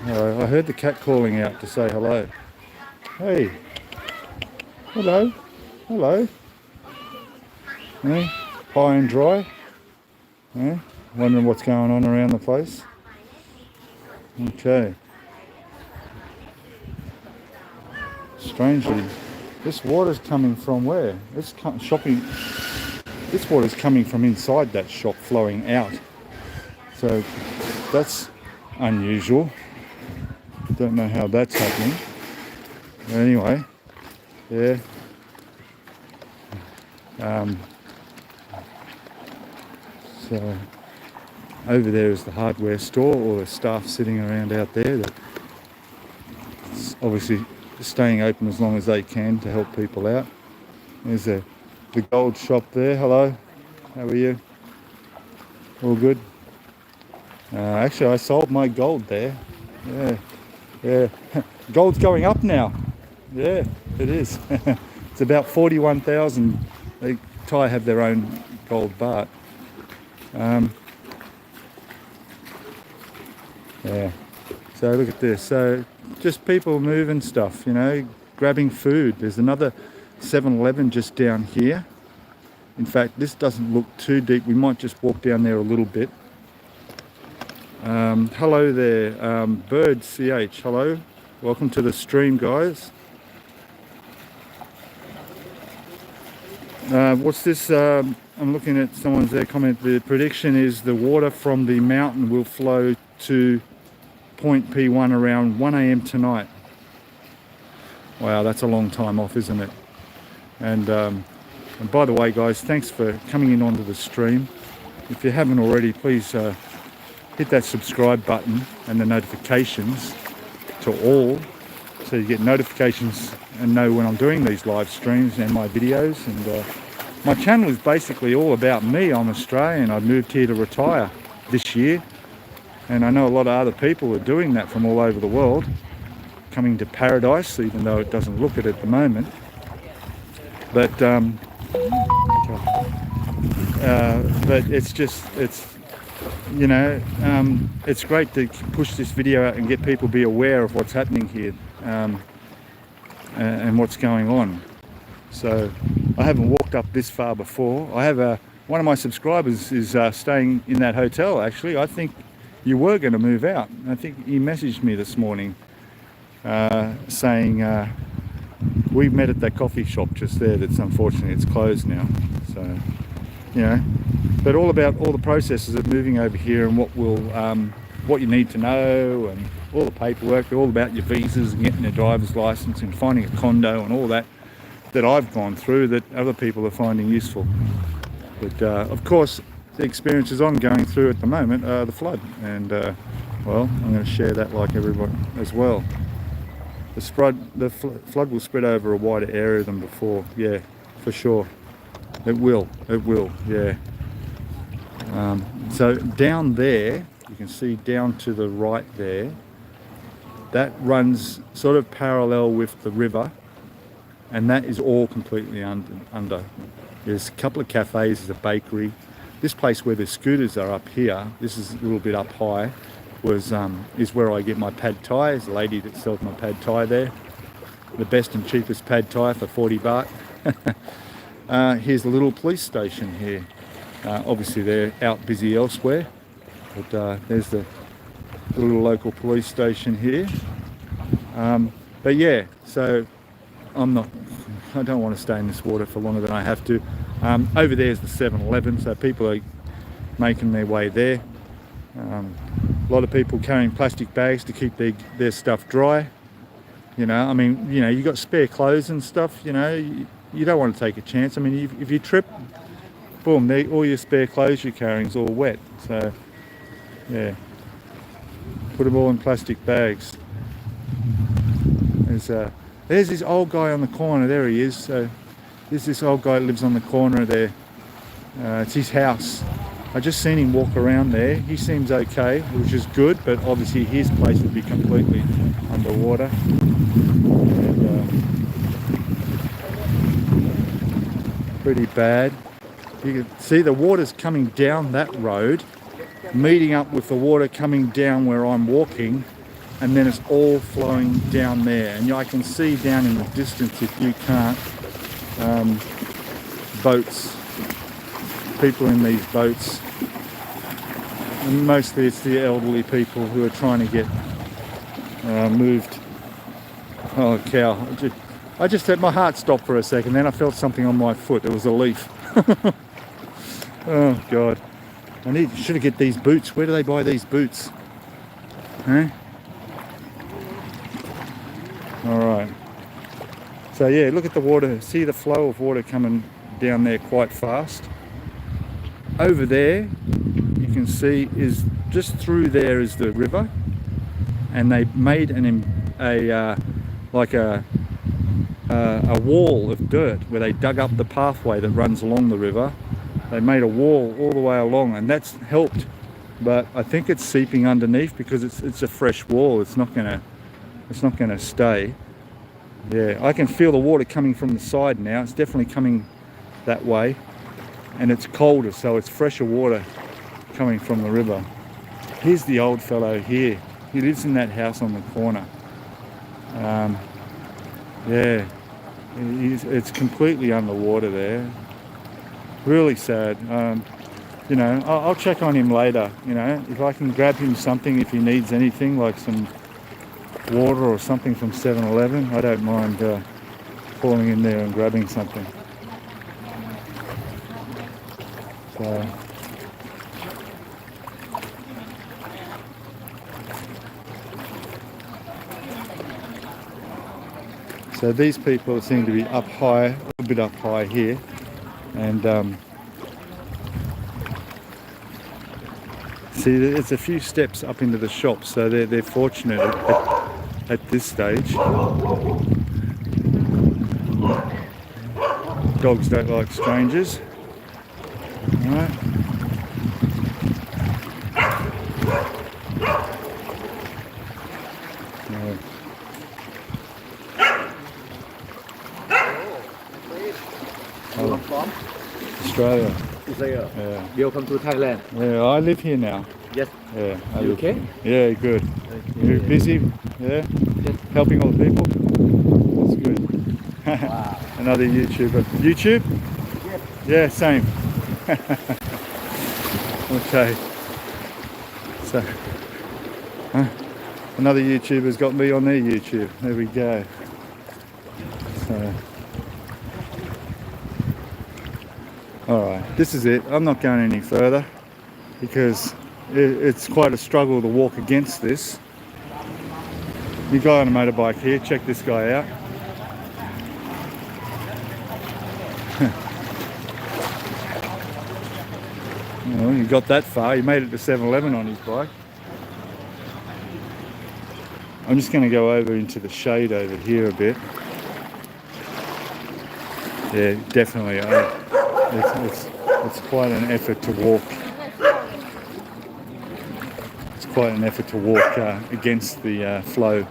Hello. I heard the cat calling out to say hello. Hey. Hello. Hello. Eh? High and dry. Eh? Wondering what's going on around the place. Okay. Strangely, this water's coming from where? This water's coming from inside that shop, flowing out. So that's unusual. Don't know how that's happening. But anyway, yeah. So over there is the hardware store, or the staff sitting around out there that obviously staying open as long as they can to help people out. There's the gold shop there. Hello, how are you? All good? Actually, I sold my gold there. Yeah. Gold's going up now. Yeah, it is. It's about 41,000. Thai have their own gold baht. Yeah. So look at this. So just people moving stuff, you know, grabbing food. There's another 7-Eleven just down here. In fact, this doesn't look too deep. We might just walk down there a little bit. Hello there, Bird CH. Hello. Welcome to the stream, guys. What's this? I'm looking at someone's there comment. The prediction is the water from the mountain will flow to point P1 around 1 a.m. tonight. Wow, that's a long time off, isn't it? And by the way, guys, thanks for coming in onto the stream. If you haven't already, please hit that subscribe button and the notifications to all, so you get notifications and know when I'm doing these live streams and my videos. And my channel is basically all about me. I'm Australian. I moved here to retire this year, and I know a lot of other people are doing that from all over the world, coming to paradise, even though it doesn't look it at the moment. But it's you know, it's great to push this video out and get people to be aware of what's happening here and what's going on. So I haven't walked up this far before. I have one of my subscribers is staying in that hotel. Actually, I think you were going to move out. I think he messaged me this morning saying we met at that coffee shop just there. That's unfortunately it's closed now. So you know, but all about all the processes of moving over here and what you need to know, and all the paperwork, all about your visas and getting a driver's license and finding a condo and all that I've gone through that other people are finding useful. But of course, the experiences I'm going through at the moment are the flood, and well, I'm going to share that like everybody as well. The flood will spread over a wider area than before. Yeah, for sure. It will, yeah. So down there, you can see down to the right there, that runs sort of parallel with the river, and that is all completely under. There's a couple of cafes, there's a bakery. This place where the scooters are up here, this is a little bit up high, is where I get my pad thai. There's a lady that sells my pad thai there. The best and cheapest pad thai for 40 baht. Here's a little police station here. Obviously they're out busy elsewhere, but there's the little local police station here. But yeah, so I don't want to stay in this water for longer than I have to. Over there is the 7-Eleven, so people are making their way there. A lot of people carrying plastic bags to keep their stuff dry. You know, I mean, you know, you got spare clothes and stuff, you know, you don't want to take a chance. I mean, if you trip, boom, all your spare clothes you're carrying is all wet. So, yeah, put them all in plastic bags. There's this old guy on the corner. There he is. So, there's this old guy that lives on the corner there. It's his house. I just seen him walk around there. He seems okay, which is good, but obviously his place would be completely underwater. And, pretty bad. You can see the water's coming down that road, meeting up with the water coming down where I'm walking, and then it's all flowing down there. And I can see down in the distance, if you can't, boats people in these boats. And mostly it's the elderly people who are trying to get moved. Oh cow. I just had my heart stop for a second, then I felt something on my foot. It was a leaf. Oh God. Should have get these boots. Where do they buy these boots? Huh? Alright. So yeah, look at the water. See the flow of water coming down there quite fast. Over there, you can see is just through there is the river, and they made a wall of dirt where they dug up the pathway that runs along the river. They made a wall all the way along, and that's helped. But I think it's seeping underneath because it's a fresh wall. It's not gonna stay. Yeah, I can feel the water coming from the side now. It's definitely coming that way, and it's colder, so it's fresher water coming from the river. Here's the old fellow here. He lives in that house on the corner. Yeah, it's completely underwater there. Really sad. You know, I'll check on him later. You know, if I can grab him something, if he needs anything like some water or something from 7-Eleven, I don't mind falling in there and grabbing something. So these people seem to be up high, a bit up high here, and see, there's a few steps up into the shop, so they're fortunate at this stage. Dogs don't like strangers. All right. Yeah. Where from? Australia. Israel. Yeah. Welcome to Thailand. Yeah, I live here now. Yes. Yeah. I You live okay? here. Yeah, good. You're busy? Yeah? Yes. Helping all the people? That's good. Wow. Another YouTuber. YouTube? Yes. Yeah, same. Okay. So, another YouTuber's got me on their YouTube. There we go. So, alright, this is it. I'm not going any further because it's quite a struggle to walk against this. You guy on a motorbike here, check this guy out. Well, he got that far. He made it to 7-Eleven on his bike. I'm just going to go over into the shade over here a bit. Yeah, definitely. It's quite an effort to walk. It's quite an effort to walk against the flow.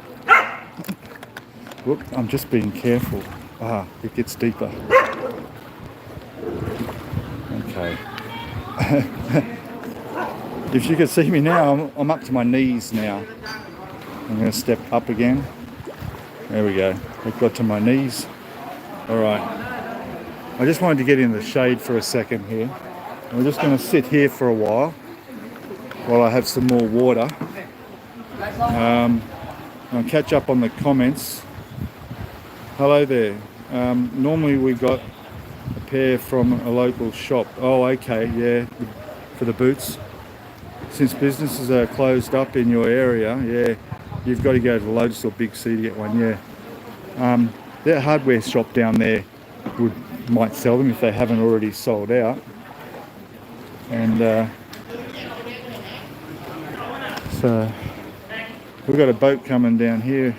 Whoop, I'm just being careful. It gets deeper. Okay. If you can see me now, I'm up to my knees now. I'm going to step up again. There we go. I've got to my knees. All right. I just wanted to get in the shade for a second here. I'm just going to sit here for a while I have some more water. I'll catch up on the comments. Hello there. Normally we got a pair from a local shop. Oh, okay, yeah, for the boots. Since businesses are closed up in your area, yeah, you've got to go to the Lotus or Big C to get one, yeah. Their hardware shop down there might sell them if they haven't already sold out. And so we've got a boat coming down here.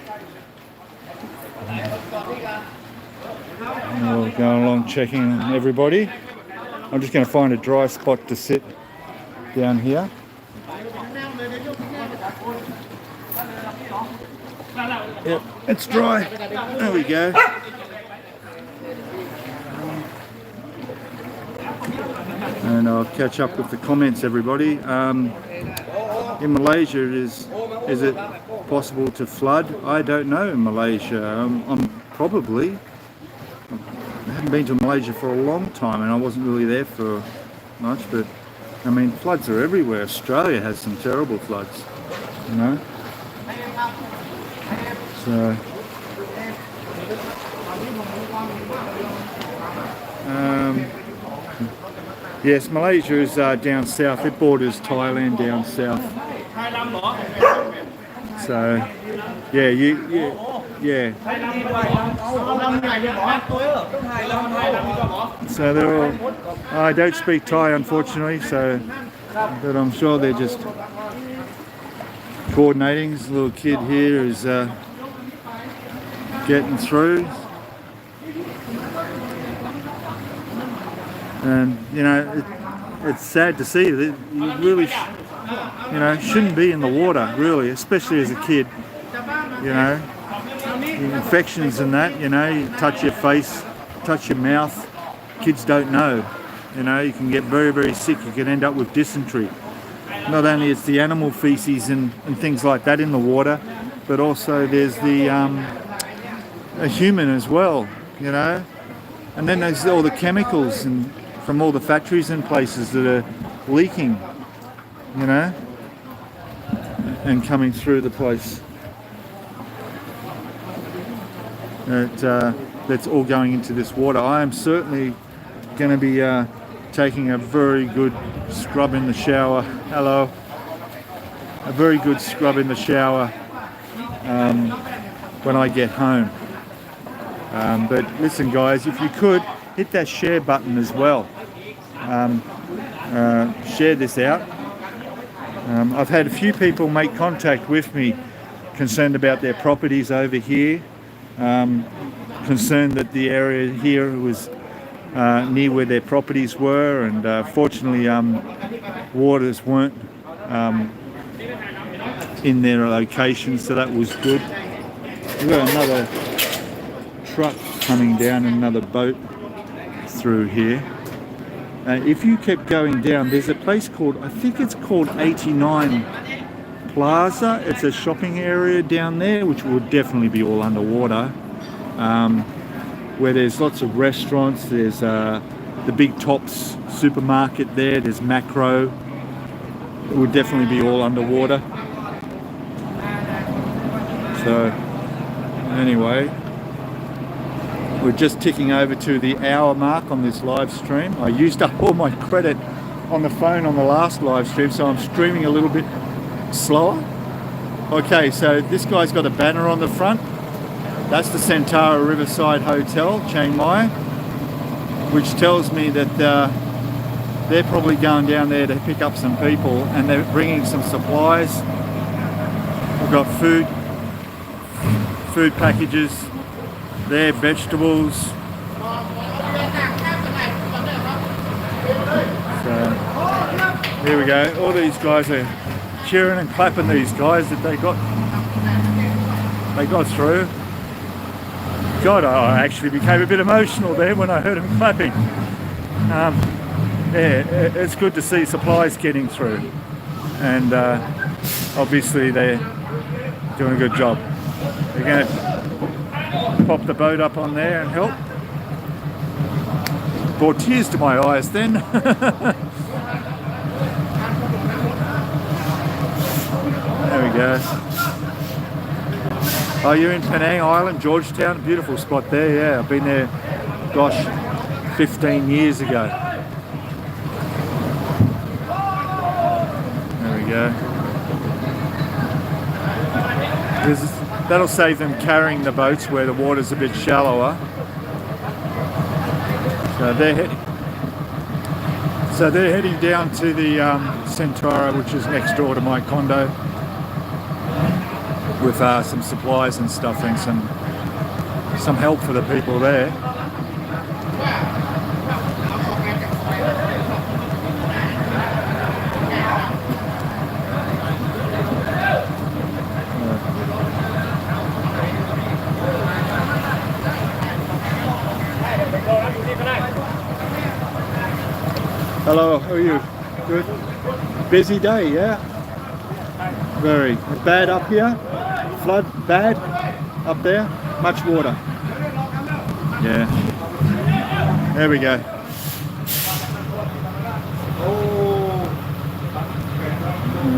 And we're going along checking on everybody. I'm just going to find a dry spot to sit down here. Yep, it's dry. There we go. And I'll catch up with the comments, everybody. In Malaysia, is it possible to flood? I don't know in Malaysia. I haven't been to Malaysia for a long time, and I wasn't really there for much, but I mean, floods are everywhere. Australia has some terrible floods, you know. So, yes, Malaysia is down south. It borders Thailand down south. So, yeah, yeah. So they're all. I don't speak Thai, unfortunately. So, but I'm sure they're just coordinating. This little kid here is getting through, and you know, it's sad to see that you really, you know, shouldn't be in the water, really, especially as a kid. You know, infections and that. You know, you touch your face, touch your mouth. Kids don't know. You know, you can get very, very sick. You can end up with dysentery. Not only it's the animal feces and things like that in the water, but also there's the a human as well. You know, and then there's all the chemicals and from all the factories and places that are leaking. You know, and coming through the place. That's all going into this water. I am certainly going to be taking a very good scrub in the shower. Hello. A very good scrub in the shower when I get home. But listen, guys, if you could hit that share button as well. Share this out. I've had a few people make contact with me concerned about their properties over here. Concerned that the area here was near where their properties were, and fortunately waters weren't in their location, so that was good. We've got another truck coming down, another boat through here. If you kept going down, there's a place called, I think it's called 89 Plaza. It's a shopping area down there, which would definitely be all underwater. Where there's lots of restaurants. There's the Big Tops supermarket there. There's Macro. It would definitely be all underwater. So anyway, we're just ticking over to the hour mark on this live stream. I used up all my credit on the phone on the last live stream, so I'm streaming a little bit slower. Okay, so this guy's got a banner on the front. That's the Centara Riverside Hotel, Chiang Mai, which tells me that they're probably going down there to pick up some people, and they're bringing some supplies. We've got food packages there, vegetables. So here we go. All these guys are cheering and clapping these guys that they got through. God, I actually became a bit emotional there when I heard him clapping. Yeah, it's good to see supplies getting through, and obviously they're doing a good job. They're going to pop the boat up on there and help. Brought tears to my eyes then. There we go. Oh, you're in Penang Island, Georgetown, beautiful spot there, yeah. I've been there, gosh, 15 years ago. There we go. That'll save them carrying the boats where the water's a bit shallower. So they're heading down to the Centara, which is next door to my condo, with some supplies and stuff and some help for the people there. Hello, how are you? Good? Busy day, yeah? Very. Bad up here? Flood bad up there? Much water? Yeah. There we go.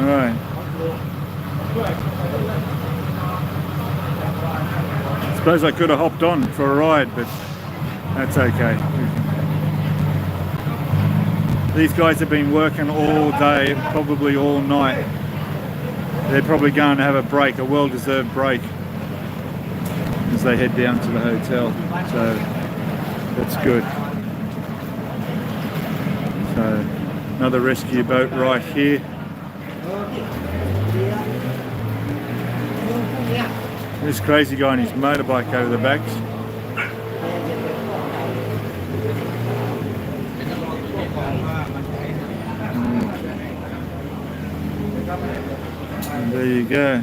All right. Suppose I could have hopped on for a ride, but that's okay. These guys have been working all day, probably all night. They're probably going to have a break, a well-deserved break, as they head down to the hotel. So that's good. So another rescue boat right here. This crazy guy on his motorbike over the backs. And there you go.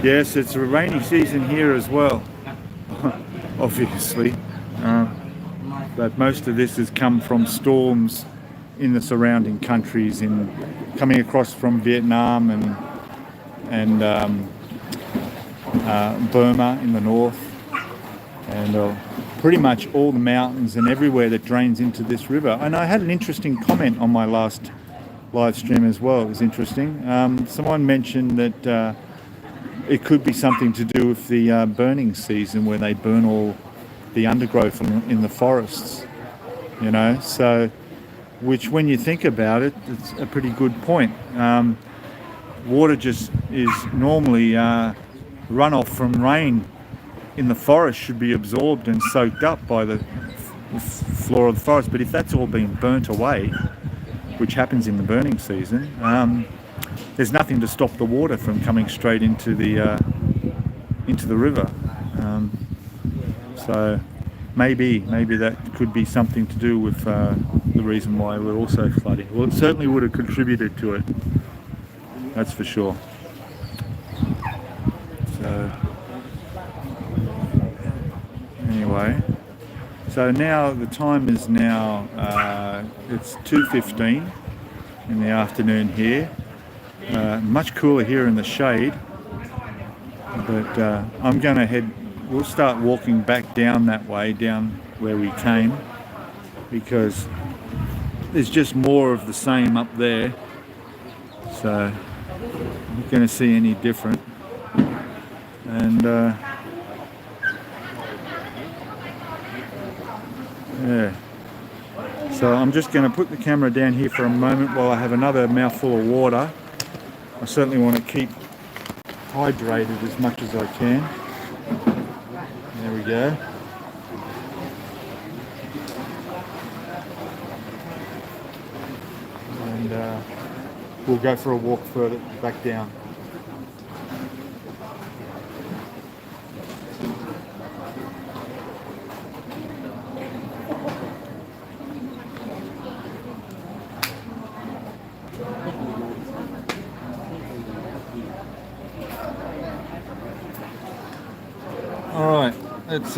Yes, it's a rainy season here as well, obviously. But most of this has come from storms in the surrounding countries, coming across from Vietnam and Burma in the north, and pretty much all the mountains and everywhere that drains into this river. And I had an interesting comment on my last live stream as well. It was interesting. Someone mentioned that it could be something to do with the burning season, where they burn all the undergrowth in the forests, you know. So, which, when you think about it, it's a pretty good point. Water just is normally runoff from rain in the forest should be absorbed and soaked up by the floor of the forest. But if that's all been burnt away, which happens in the burning season, there's nothing to stop the water from coming straight into the river. So maybe that could be something to do with the reason why we're also flooding. Well, it certainly would have contributed to it. That's for sure. So anyway, so now the time is now it's 2:15 in the afternoon here. Much cooler here in the shade, but I'm going to head. We'll start walking back down that way, down where we came, because there's just more of the same up there. So I'm not going to see any different. And yeah, so I'm just going to put the camera down here for a moment while I have another mouthful of water. I certainly want to keep hydrated as much as I can. There we go. And we'll go for a walk further back down. All right, let's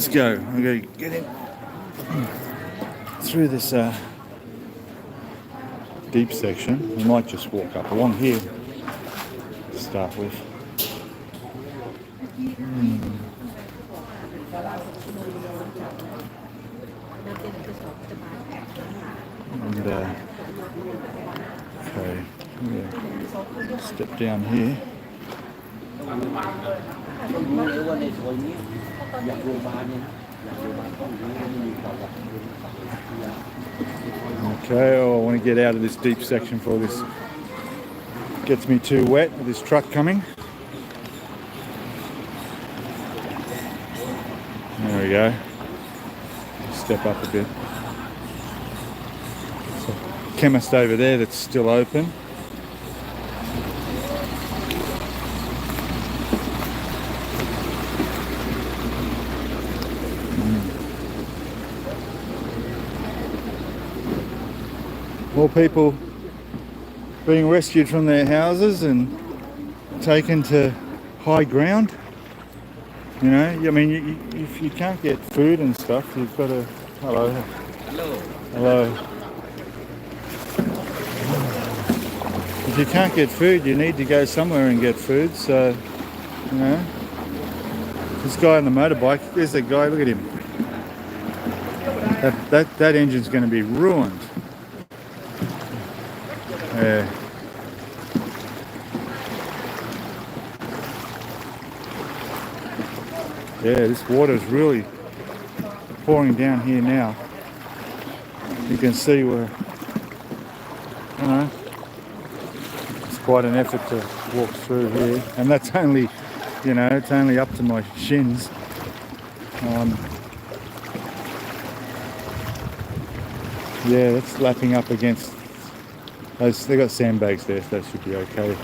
go. I'm going to get in through this deep section. We might just walk up along here to start with. And okay, yeah. Step down here. Okay, oh, I want to get out of this deep section before this gets me too wet with this truck coming. There we go. Step up a bit. So, chemist over there that's still open. More people being rescued from their houses and taken to high ground. You know, I mean, if you can't get food and stuff, you've got to... Hello. Hello. If you can't get food, you need to go somewhere and get food. So, you know, this guy on the motorbike, there's a guy, look at him. That engine's going to be ruined. Yeah. Yeah, this water is really pouring down here now. You can see where, you know, it's quite an effort to walk through here. And that's only, you know, it's only up to my shins. Yeah, it's lapping up against those. They got sandbags there, so that should be okay.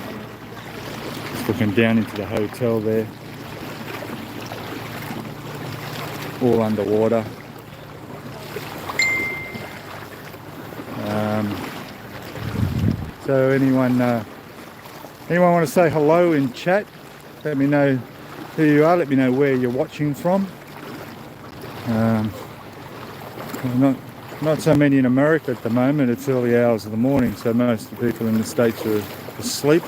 Just looking down into the hotel there, all underwater. So anyone want to say hello in chat? Let me know who you are. Let me know where you're watching from. Not so many in America at the moment. It's early hours of the morning, so most of the people in the States are asleep.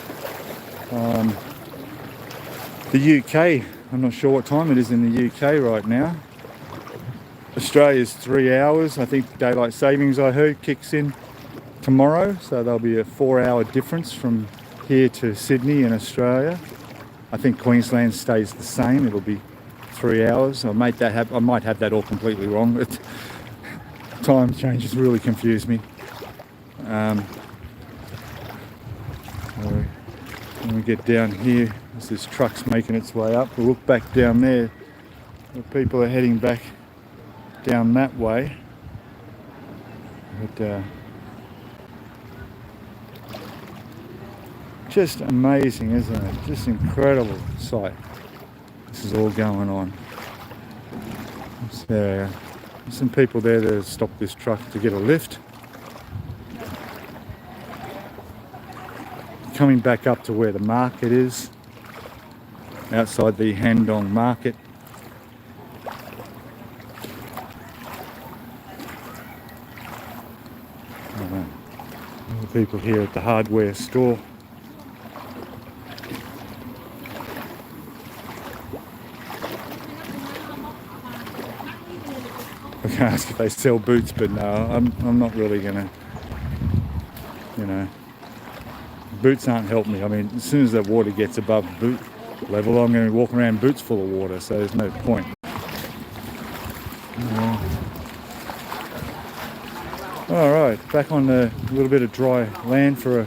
The UK, I'm not sure what time it is in the UK right now. Australia's 3 hours. I think daylight savings, I heard, kicks in tomorrow, so there'll be a 4-hour difference from here to Sydney in Australia. I think Queensland stays the same. It'll be 3 hours. I might have that all completely wrong, but time changes really confuse me. When we get down here, as this truck's making its way up, we'll look back down there. The people are heading back down that way. But just amazing, isn't it? Just incredible sight. This is all going on. So, there's some people there that have stopped this truck to get a lift. Coming back up to where the market is, outside the Handong market. People here at the hardware store. I can ask if they sell boots, but no, I'm not really gonna, you know, boots aren't helping me. I mean, as soon as that water gets above boot level, I'm going to be walking around boots full of water, so there's no point. All right, back on a little bit of dry land for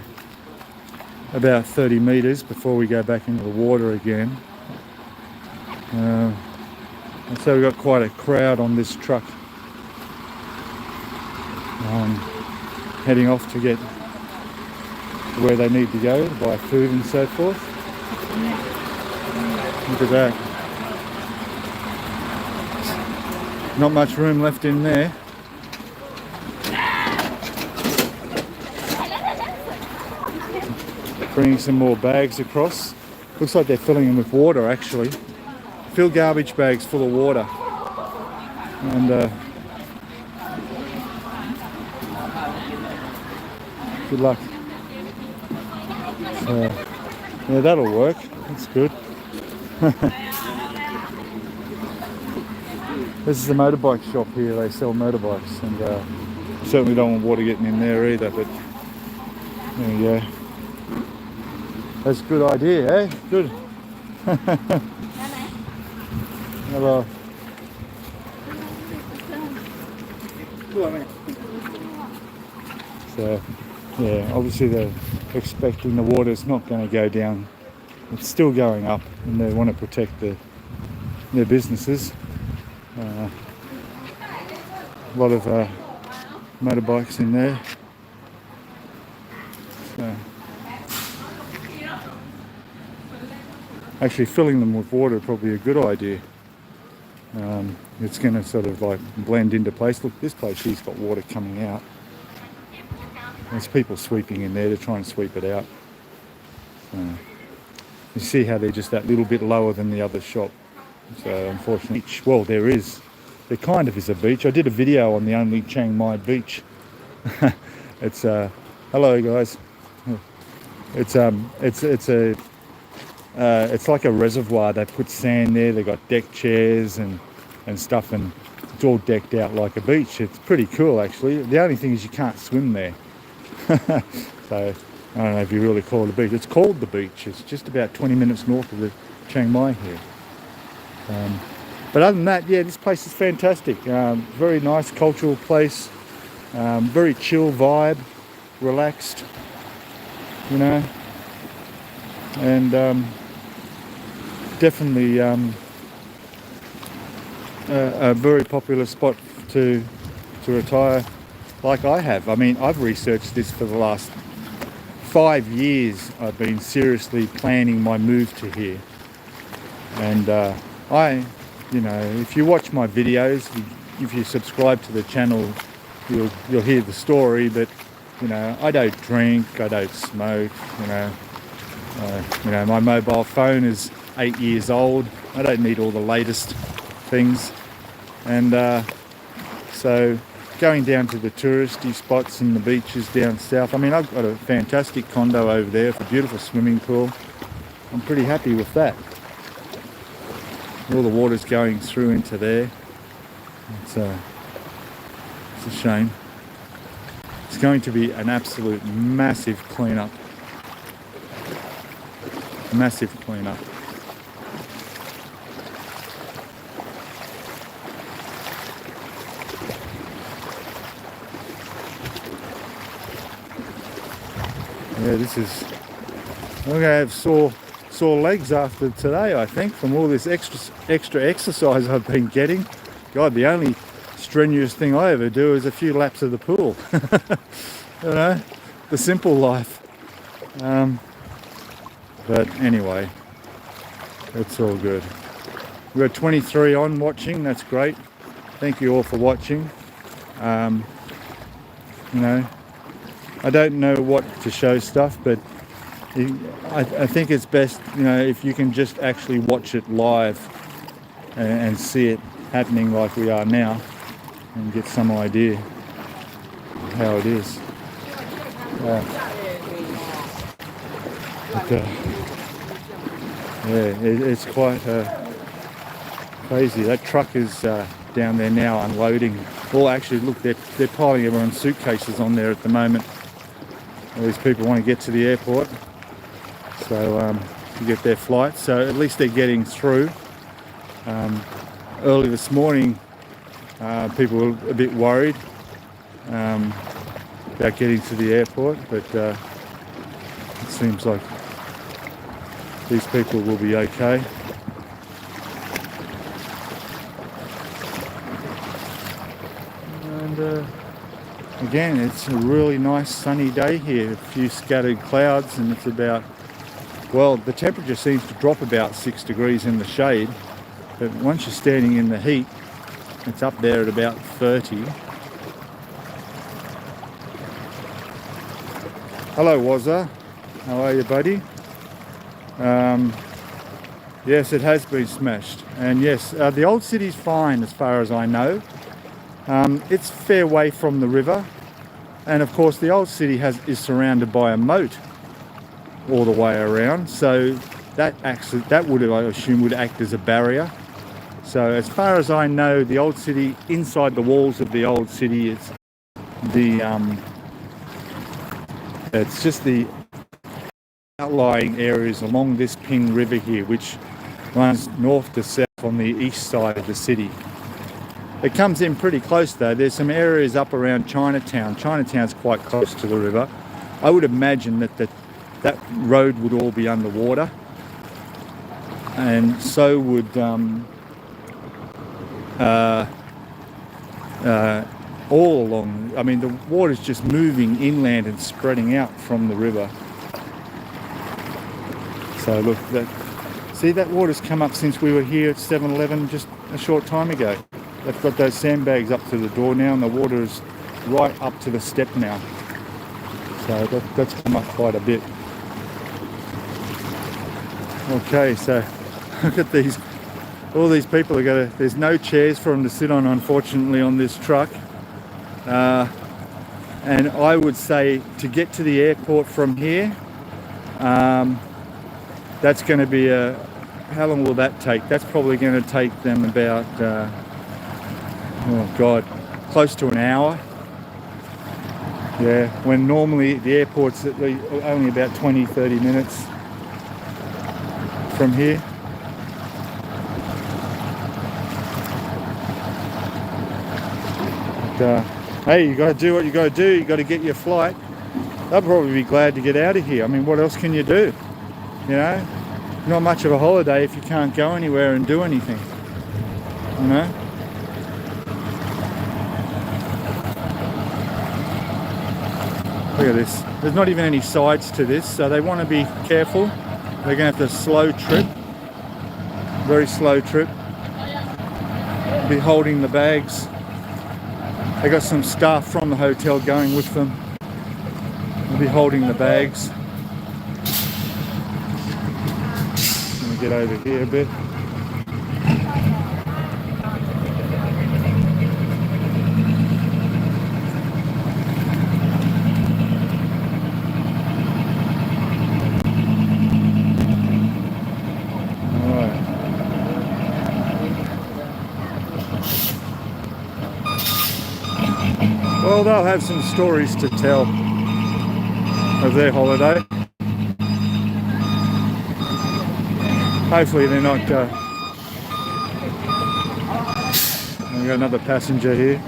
about 30 metres before we go back into the water again. So we've got quite a crowd on this truck, heading off to get to where they need to go to buy food and so forth. Look at that. Not much room left in there. Bringing some more bags across. Looks like they're filling them with water actually. Fill garbage bags full of water. And good luck. So, yeah, that'll work. That's good. This is a motorbike shop here. They sell motorbikes, and certainly don't want water getting in there either, but there you go. That's a good idea, eh? Good. Hello. So, yeah, obviously they're expecting the water's not going to go down. It's still going up, and they want to protect their businesses. A lot of motorbikes in there. So, actually filling them with water is probably a good idea. It's going to sort of like blend into place. Look, this place here's got water coming out. There's people sweeping in there to try and sweep it out. You see how they're just that little bit lower than the other shop. So unfortunately, well, there kind of is a beach. I did a video on the only Chiang Mai beach. It's hello guys. It's like a reservoir. They put sand there. They got deck chairs and stuff, and it's all decked out like a beach. It's pretty cool actually. The only thing is you can't swim there. So I don't know if you really call it a beach. It's called the beach. It's just about 20 minutes north of the Chiang Mai here. But other than that, yeah, this place is fantastic. Very nice cultural place. Very chill vibe, relaxed, you know, and definitely a very popular spot to retire like I have. I mean, I've researched this for the last 5 years. I've been seriously planning my move to here, and you know, if you watch my videos, if you subscribe to the channel, you'll hear the story. But you know, I don't drink, I don't smoke. You know, my mobile phone is 8 years old. I don't need all the latest things, and so going down to the touristy spots and the beaches down south. I mean, I've got a fantastic condo over there with a beautiful swimming pool. I'm pretty happy with that. All the water's going through into there. It's a shame. It's going to be an absolute massive cleanup. Massive cleanup. Yeah, this is. I'm going to have sore legs after today, I think, from all this extra exercise I've been getting. God, the only strenuous thing I ever do is a few laps of the pool. You know, the simple life. But anyway, it's all good. We've got 23 on watching. That's great. Thank you all for watching. You know, I don't know what to show stuff, but I think it's best, you know, if you can just actually watch it live and see it happening like we are now, and get some idea of how it is. Yeah, it's quite crazy. That truck is down there now unloading. Well, actually, look, they're piling everyone's suitcases on there at the moment. All these people want to get to the airport, so to get their flight. So at least they're getting through. Early this morning, people were a bit worried about getting to the airport, but it seems like these people will be okay. And again, it's a really nice sunny day here. A few scattered clouds, and it's about, well, the temperature seems to drop about 6 degrees in the shade, but once you're standing in the heat, it's up there at about 30. Hello, Wazza. How are you, buddy? Yes, it has been smashed. And yes, the old city's fine as far as I know. It's a fair way from the river. And of course, the old city is surrounded by a moat all the way around. So that would, I assume, would act as a barrier. So as far as I know, the old city, inside the walls of the old city, it's just the outlying areas along this Ping River here, which runs north to south on the east side of the city. It comes in pretty close though. There's some areas up around Chinatown. Chinatown's quite close to the river. I would imagine that road would all be underwater, and so would all along. I mean, the water's just moving inland and spreading out from the river. So look, see that water's come up since we were here at 7-Eleven just a short time ago. They've got those sandbags up to the door now, and the water is right up to the step now. So that's come up quite a bit. Okay, so look at these. All these people are there's no chairs for them to sit on, unfortunately, on this truck. And I would say to get to the airport from here, that's going to be how long will that take? That's probably going to take them about, close to an hour. Yeah, when normally the airport's only about 20-30 minutes from here. But, hey, you got to do what you got to do. You got to get your flight. They'll probably be glad to get out of here. I mean, what else can you do? You know, not much of a holiday if you can't go anywhere and do anything. You know. Look at this. There's not even any sides to this, so they want to be careful. They're going to have to slow trip. Very slow trip. Be holding the bags. They got some staff from the hotel going with them. They'll be holding the bags. Let me get over here a bit. Well, they'll have some stories to tell of their holiday. Hopefully they're not... we've got another passenger here.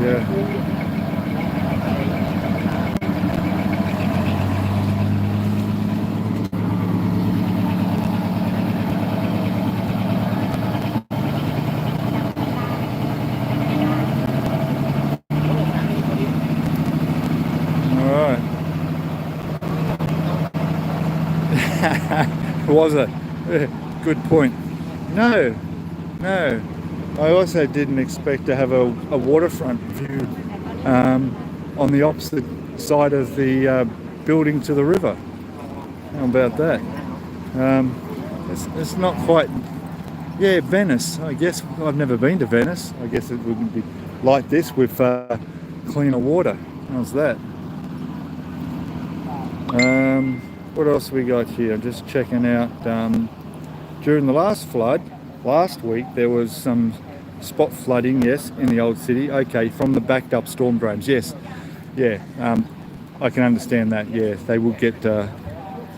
Yeah. Was it? Good point. No. I also didn't expect to have a waterfront view on the opposite side of the building to the river. How about that? It's not quite... Yeah, Venice. I guess I've never been to Venice. I guess it wouldn't be like this with cleaner water. How's that? What else we got here? I'm just checking out. During the last flood, last week, there was some spot flooding, yes, in the old city. Okay, from the backed up storm drains, yes. Yeah, I can understand that, yeah. They will get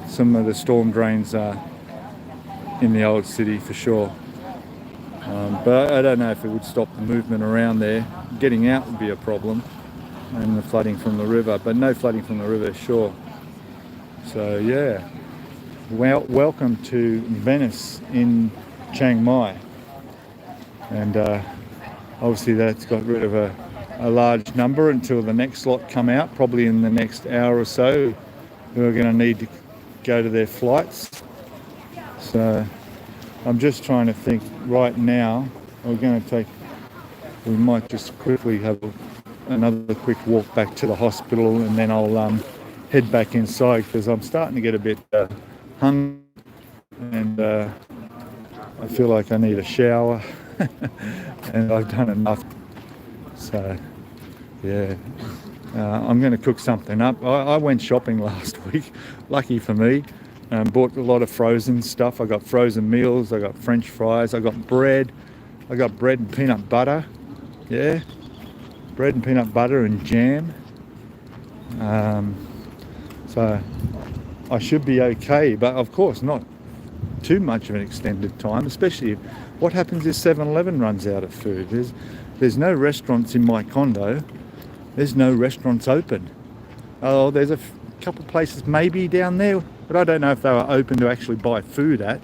some of the storm drains in the old city for sure. But I don't know if it would stop the movement around there. Getting out would be a problem, and the flooding from the river, but no flooding from the river, sure. So yeah, welcome to Venice in Chiang Mai, and obviously that's got rid of a large number until the next lot come out, probably in the next hour or so, who are going to need to go to their flights. So I'm just trying to think right now. We might just quickly have another quick walk back to the hospital, and then I'll head back inside because I'm starting to get a bit hungry, and I feel like I need a shower and I've done enough. So yeah, I'm going to cook something up. I went shopping last week, lucky for me. Bought a lot of frozen stuff. I got frozen meals, I got French fries, I got bread and peanut butter. Yeah, bread and peanut butter and jam. So I should be okay, but of course not too much of an extended time, especially if what happens if 7-Eleven runs out of food. There's no restaurants in my condo. There's no restaurants open. Oh, there's a couple of places maybe down there, but I don't know if they were open to actually buy food at.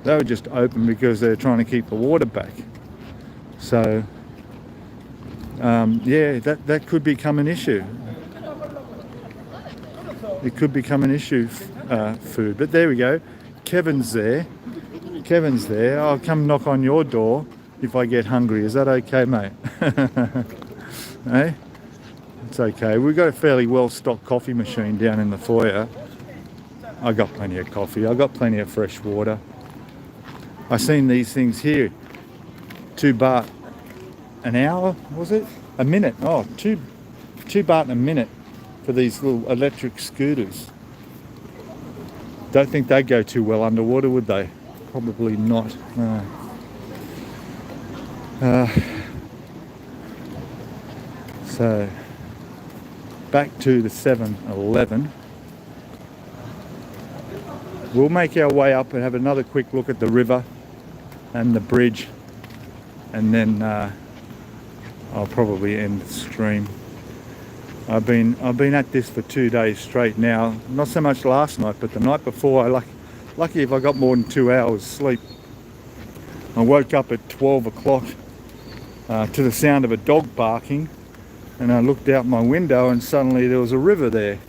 They were just open because they're trying to keep the water back. So yeah, that could become an issue. It could become an issue, food. But there we go. Kevin's there. I'll come knock on your door if I get hungry. Is that okay, mate? Hey? It's okay. We've got a fairly well-stocked coffee machine down in the foyer. I got plenty of coffee. I got plenty of fresh water. I seen these things here. 2 baht an hour, was it? A minute. Oh, 2 baht a minute for these little electric scooters. Don't think they'd go too well underwater, would they? Probably not. No. So back to the 7-Eleven. We'll make our way up and have another quick look at the river and the bridge, and then I'll probably end the stream. I've been at this for 2 days straight now. Not so much last night, but the night before. Lucky if I got more than 2 hours sleep. I woke up at 12 o'clock to the sound of a dog barking, and I looked out my window and suddenly there was a river there.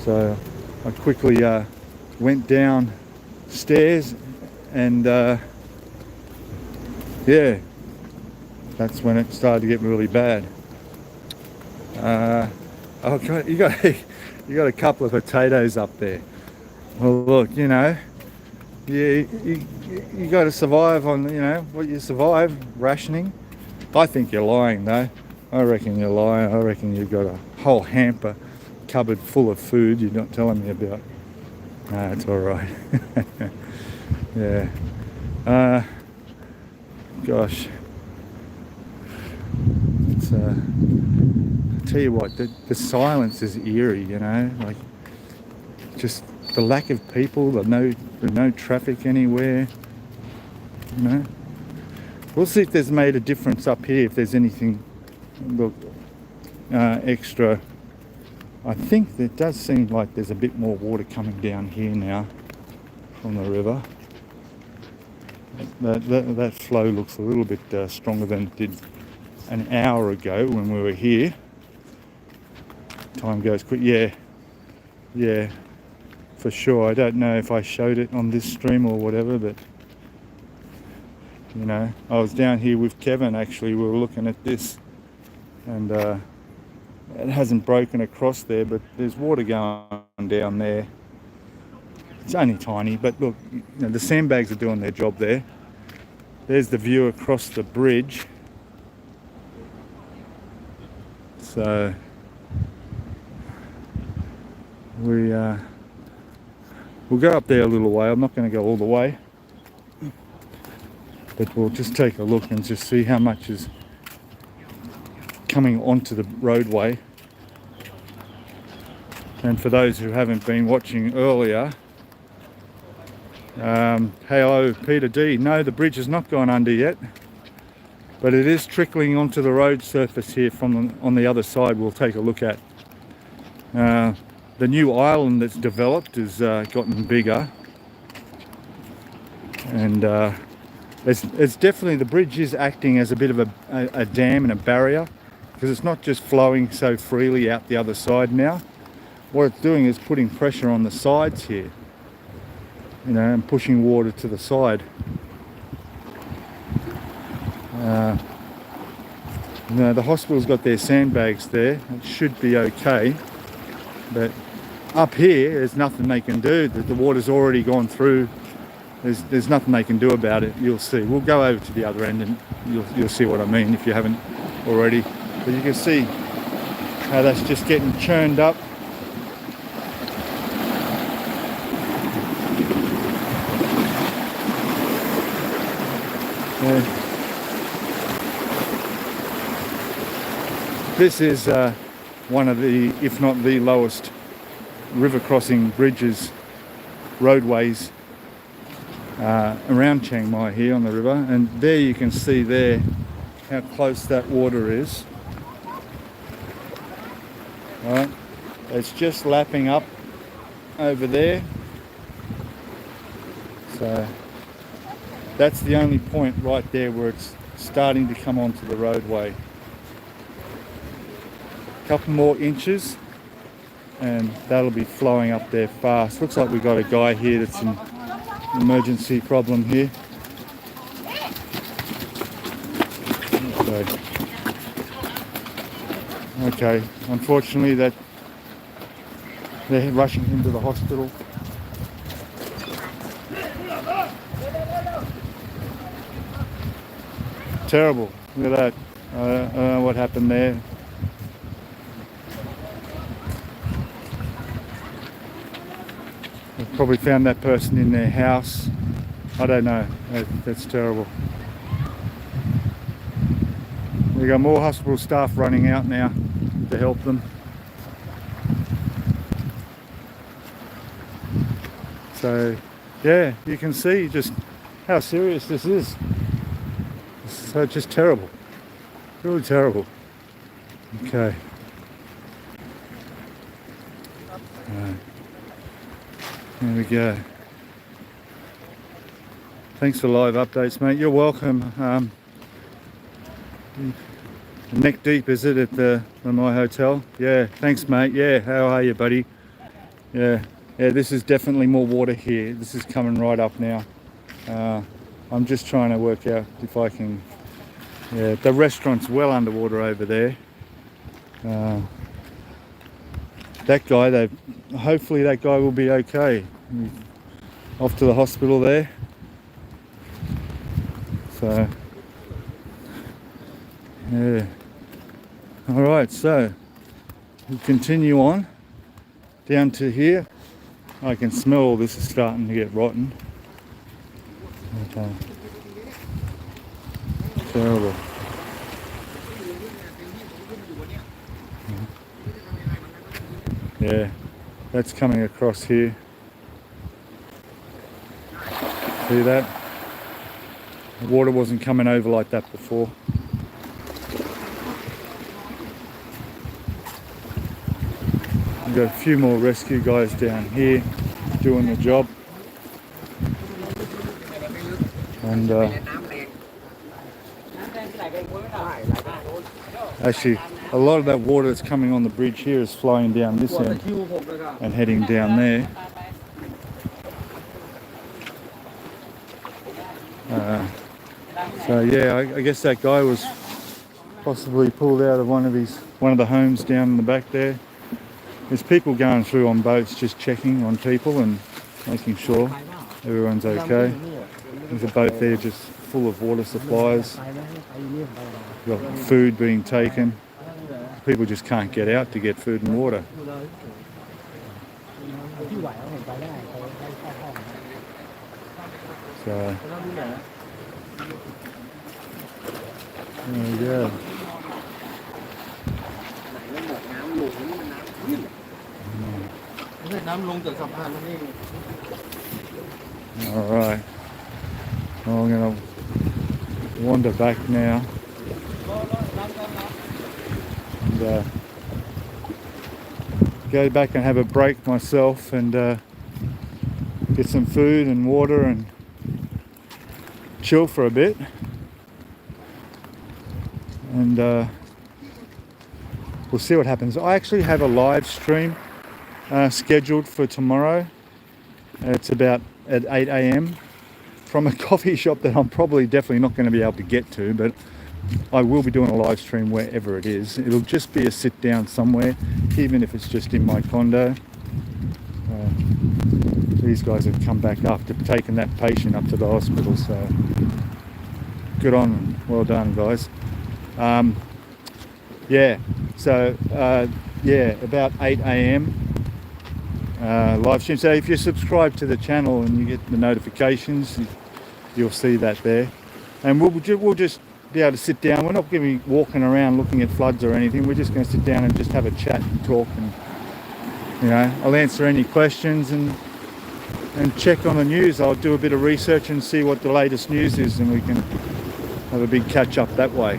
So I quickly went downstairs and yeah, that's when it started to get really bad. Okay, you got a couple of potatoes up there. Well, look, you know, you got to survive on, you know, what you survive, rationing. I think you're lying though. I reckon you're lying. I reckon you've got a whole hamper cupboard full of food you're not telling me about. No, it's all right. Yeah. Gosh. It's I tell you what, the silence is eerie, you know, like just the lack of people, the no traffic anywhere, you know. We'll see if there's made a difference up here, if there's anything, look, extra. I think it does seem like there's a bit more water coming down here now from the river. That flow looks a little bit stronger than it did an hour ago when we were here. Time goes quick. Yeah, for sure. I don't know if I showed it on this stream or whatever, but you know, I was down here with Kevin actually. We were looking at this, and it hasn't broken across there, but there's water going down there. It's only tiny, but look, you know, the sandbags are doing their job there. There's the view across the bridge. So we'll go up there a little way. I'm not going to go all the way, but we'll just take a look and just see how much is coming onto the roadway. And for those who haven't been watching earlier, hello Peter D. No, the bridge has not gone under yet, but it is trickling onto the road surface here from on the other side. We'll take a look at. The new island that's developed has gotten bigger, and it's definitely, the bridge is acting as a bit of a dam and a barrier, because it's not just flowing so freely out the other side now. What it's doing is putting pressure on the sides here, you know, and pushing water to the side. You know, the hospital's got their sandbags there. It should be okay, but up here there's nothing they can do. The water's already gone through. There's nothing they can do about it. You'll see. We'll go over to the other end and you'll see what I mean if you haven't already. But you can see how that's just getting churned up. This is one of the, if not the lowest river crossing bridges, roadways around Chiang Mai here on the river, and there you can see there how close that water is. Right, it's just lapping up over there, so that's the only point right there where it's starting to come onto the roadway. A couple more inches and that'll be flowing up there fast. Looks like we've got a guy here that's in emergency problem here. Okay, unfortunately that they're rushing him to the hospital. Terrible. Look at that. I don't know what happened there. Probably found that person in their house. I don't know. That's terrible. We got more hospital staff running out now to help them. So yeah, you can see just how serious this is. So just terrible. Really terrible. Okay. There we go. Thanks for live updates, mate. You're welcome. Neck deep, is it, at my hotel? Yeah, thanks, mate. Yeah, how are you, buddy? Yeah, this is definitely more water here. This is coming right up now. I'm just trying to work out if I can... Yeah, the restaurant's well underwater over there. That guy, hopefully that guy will be okay. He's off to the hospital there. So, yeah. Alright, so we'll continue on down to here. I can smell all this is starting to get rotten. Okay. Terrible. Yeah, that's coming across here. See that? The water wasn't coming over like that before. We've got a few more rescue guys down here doing the job. And actually, a lot of that water that's coming on the bridge here is flowing down this end and heading down there. So yeah, I guess that guy was possibly pulled out of one of the homes down in the back there. There's people going through on boats just checking on people and making sure everyone's okay. There's a boat there just full of water supplies. Got food being taken. People just can't get out to get food and water. So there we go. All right. Well, I'm going to wander back now and go back and have a break myself and get some food and water and chill for a bit. And we'll see what happens. I actually have a live stream scheduled for tomorrow. It's about at 8 a.m. from a coffee shop that I'm probably definitely not going to be able to get to, but I will be doing a live stream wherever it is. It'll just be a sit down somewhere, even if it's just in my condo. These guys have come back after taking that patient up to the hospital, so good on them. Well done, guys. Yeah, so yeah, about 8 a.m. Live stream. So if you subscribe to the channel and you get the notifications, you'll see that there. And we'll just be able to sit down. We're not going to be walking around looking at floods or anything. We're just going to sit down and just have a chat and talk, and you know, I'll answer any questions and check on the news. I'll do a bit of research and see what the latest news is, and we can have a big catch up that way.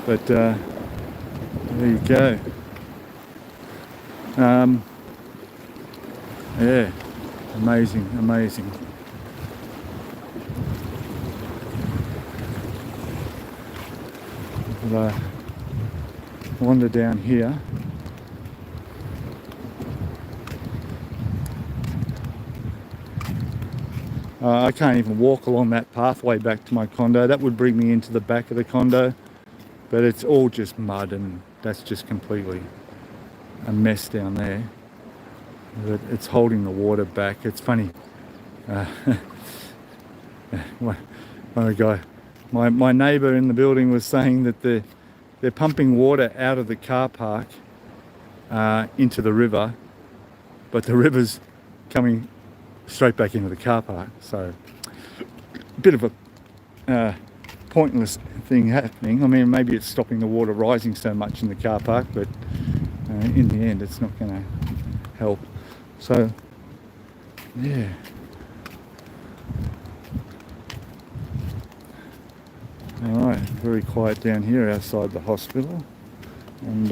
But there you go. Yeah, amazing. We'll wander down here. I can't even walk along that pathway back to my condo. That would bring me into the back of the condo, but it's all just mud, and that's just completely a mess down there. But it's holding the water back. It's funny. My neighbour in the building was saying that they're pumping water out of the car park into the river, but the river's coming straight back into the car park. So a bit of a pointless thing happening. I mean, maybe it's stopping the water rising so much in the car park, but in the end it's not going to help. So yeah, all right, very quiet down here outside the hospital, and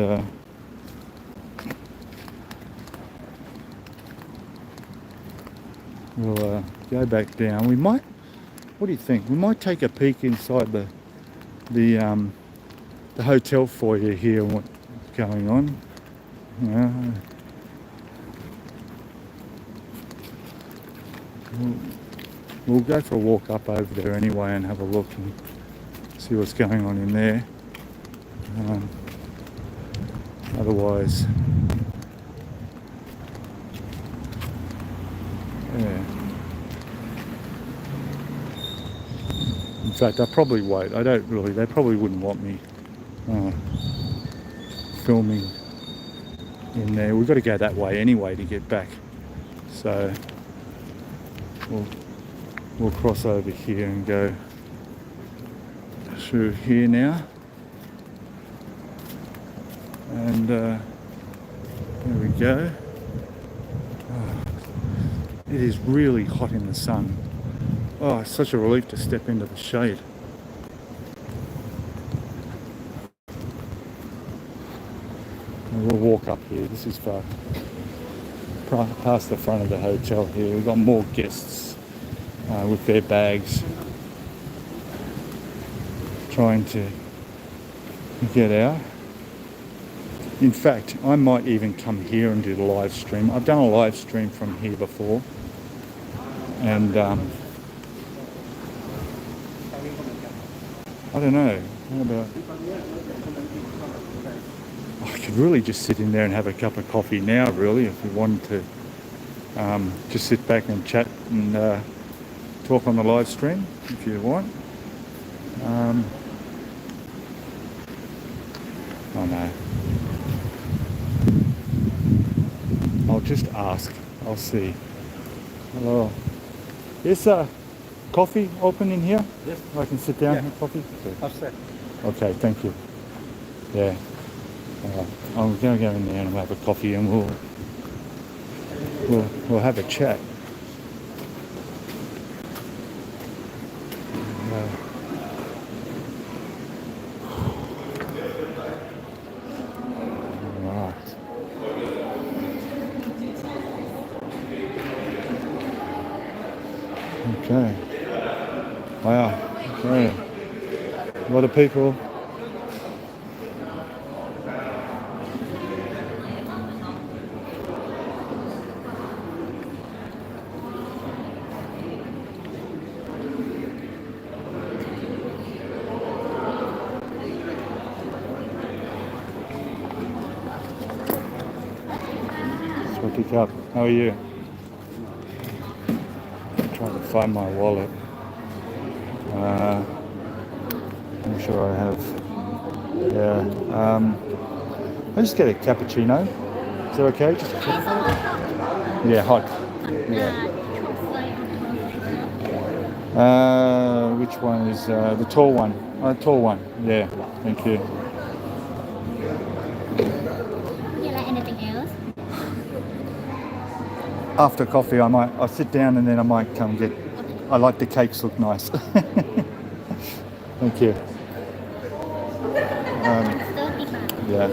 we'll go back down. We might, what do you think? We might take a peek inside the hotel foyer here and what's going on. We'll go for a walk up over there anyway and have a look and see what's going on in there. Otherwise, yeah. In fact, I probably won't. I don't really. They probably wouldn't want me filming in there. We've got to go that way anyway to get back. So we'll cross over here and go through here now. And there we go. Oh, it is really hot in the sun. Oh, it's such a relief to step into the shade. And we'll walk up here. This is far past the front of the hotel here. We've got more guests with their bags trying to get out. In fact, I might even come here and do the live stream. I've done a live stream from here before, and I don't know. How about I could really just sit in there and have a cup of coffee now, really, if we wanted to just sit back and chat and talk on the live stream, if you want. Oh no. I'll just ask. I'll see. Hello. Is coffee open in here? Yes. I can sit down Yeah. and have coffee? Okay. Upstairs. Okay, thank you. Yeah. I'm going to go in there and have a coffee and we'll have a chat. Okay. Wow. Okay. A lot of people. Sweaty cup. How are you? Trying to find my wallet. I'm sure I have. Yeah. I just get a cappuccino. Is that okay? Just a yeah, hot. Yeah. Which one is the tall one? Tall one. Yeah. Thank you. Would you like anything else? After coffee, I'll sit down and then I might come get. I like the cakes look nice. Thank you. Yeah.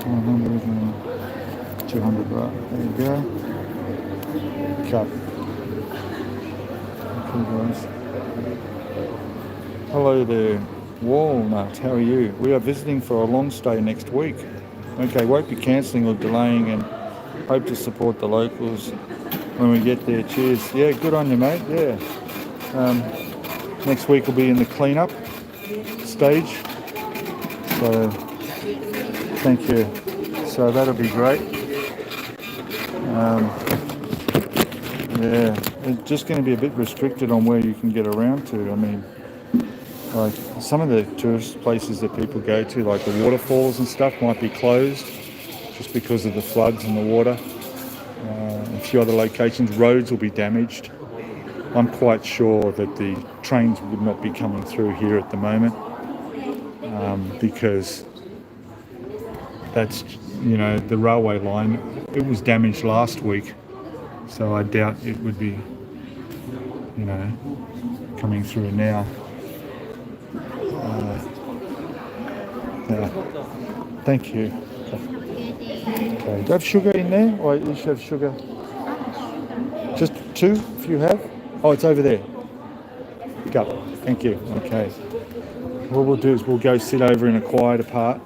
100 and 200 baht. There you go. Cup. Okay, guys. Hello there, Walnut. How are you? We are visiting for a long stay next week. Okay, won't be cancelling or delaying and hope to support the locals when we get there. Cheers. Yeah, good on you, mate. Yeah. Next week will be in the cleanup stage. So, thank you. So that'll be great. Yeah, it's just going to be a bit restricted on where you can get around to. I mean, like some of the tourist places that people go to, like the waterfalls and stuff, might be closed. just because of the floods and the water. A few other locations, roads will be damaged. I'm quite sure that the trains would not be coming through here at the moment because that's, you know, the railway line. It was damaged last week, so I doubt it would be, you know, coming through now. Thank you. Okay. Do you have sugar in there, or you should have sugar? Just two, if you have. Oh, it's over there. Go. Thank you. Okay. What we'll do is we'll go sit over in a quieter part.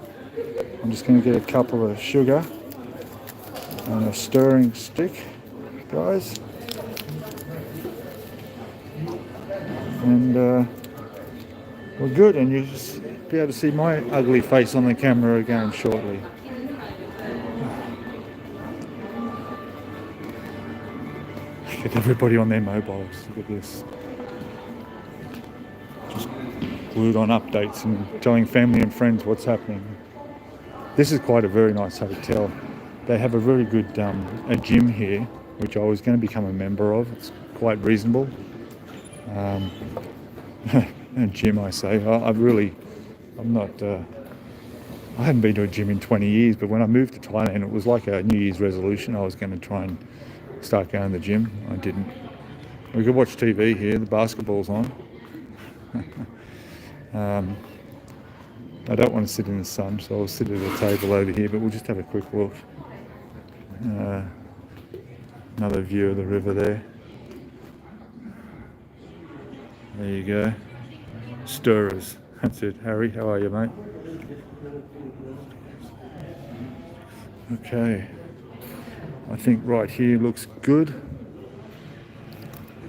I'm just going to get a couple of sugar and a stirring stick, guys. And we're good, and you'll just be able to see my ugly face on the camera again shortly. Look at everybody on their mobiles. Look at this. Just glued on updates and telling family and friends what's happening. This is quite a very nice hotel. They have a very good a gym here, which I was going to become a member of. It's quite reasonable. A gym, I say. I haven't been to a gym in 20 years, but when I moved to Thailand, it was like a New Year's resolution. I was going to try and start going to the gym. I didn't. We could watch TV here. The basketball's on. I don't want to sit in the sun, so I'll sit at a table over here, but we'll just have a quick look. Another view of the river there. There you go. Stirrers. That's it. Harry, how are you, mate? Okay. I think right here looks good.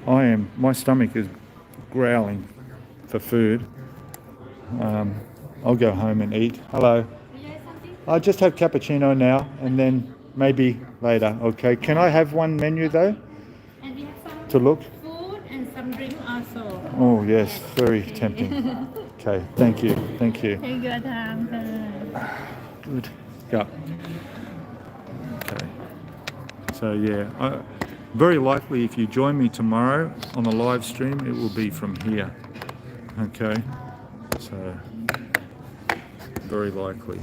My stomach is growling for food. I'll go home and eat. Hello. I'll just have cappuccino now and then maybe later. Okay. Can I have one menu though? And we have some To look? food and some drink also. Oh yes, very tempting. Okay, thank you. Take your time. Good. Go. Okay. So yeah, very likely if you join me tomorrow on the live stream, it will be from here. Okay. So very likely.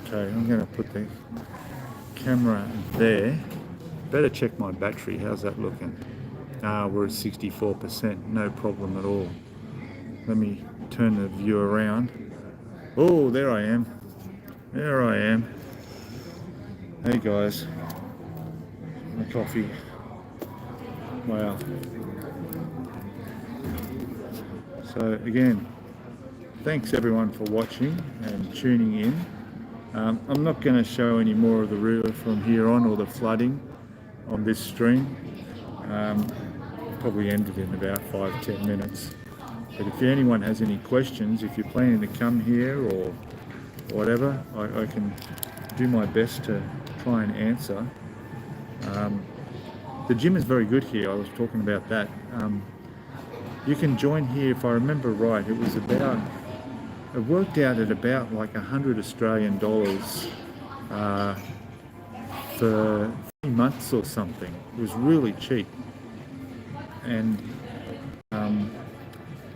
Okay, I'm going to put the camera there. Better check my battery. How's that looking? We're at 64%. No problem at all. Let me turn the view around. Oh, there I am. There I am. Hey guys. My coffee. Wow. So again, thanks everyone for watching and tuning in. I'm not going to show any more of the river from here on or the flooding on this stream. Probably ended in about 5-10 minutes. But if anyone has any questions, if you're planning to come here or whatever, I can do my best to try and answer. The gym is very good here. I was talking about that. You can join here, if I remember right, it worked out at about like $100 Australian for 3 months or something. It was really cheap. And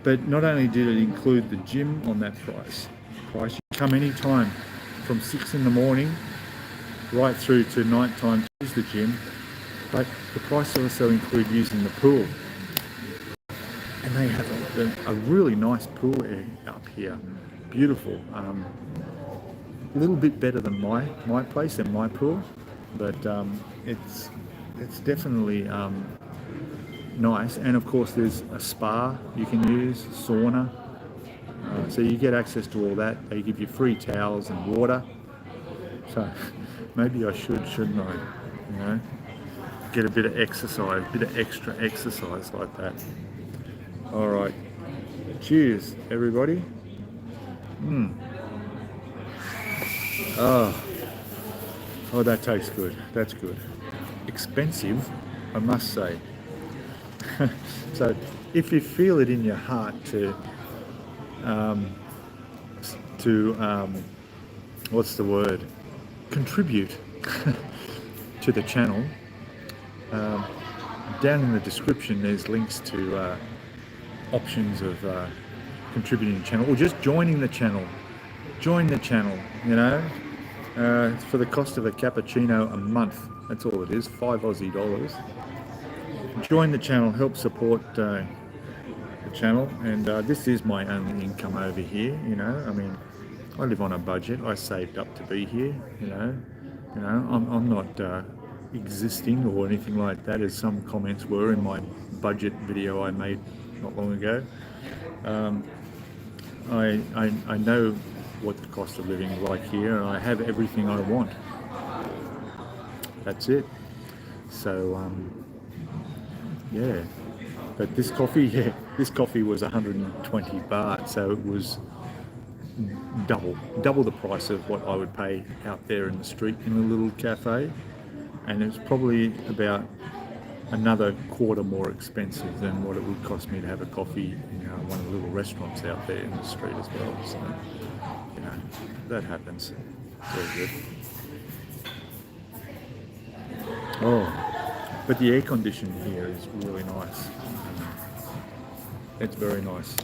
but not only did it include the gym on that price, you come anytime from 6 in the morning right through to night time to use the gym, but the price also include using the pool. And they have a really nice pool area up here. Beautiful. A little bit better than my place and my pool, but it's definitely nice. And of course there's a spa you can use, sauna. So you get access to all that. They give you free towels and water. So maybe I shouldn't I? You know, get a bit of exercise, a bit of extra exercise like that. All right. Cheers, everybody. Oh, that tastes good. That's good. Expensive, I must say. So if you feel it in your heart to what's the word? contribute to the channel, down in the description there's links to options of contributing to the channel or just joining the channel. Join the channel, you know. It's for the cost of a cappuccino a month. That's all it is, 5 Aussie dollars. Join the channel, help support the channel, and this is my only income over here, you know. I mean, I live on a budget. I saved up to be here, you know. I'm not existing or anything like that, as some comments were in my budget video I made not long ago. I know what the cost of living is like here, and I have everything I want. That's it. So yeah, but this coffee was 120 baht, so it was double the price of what I would pay out there in the street in a little cafe, and it's probably about another quarter more expensive than what it would cost me to have a coffee in one of the little restaurants out there in the street as well. So, you know, that happens. Very good. Oh, but the air condition here is really nice. It's very nice.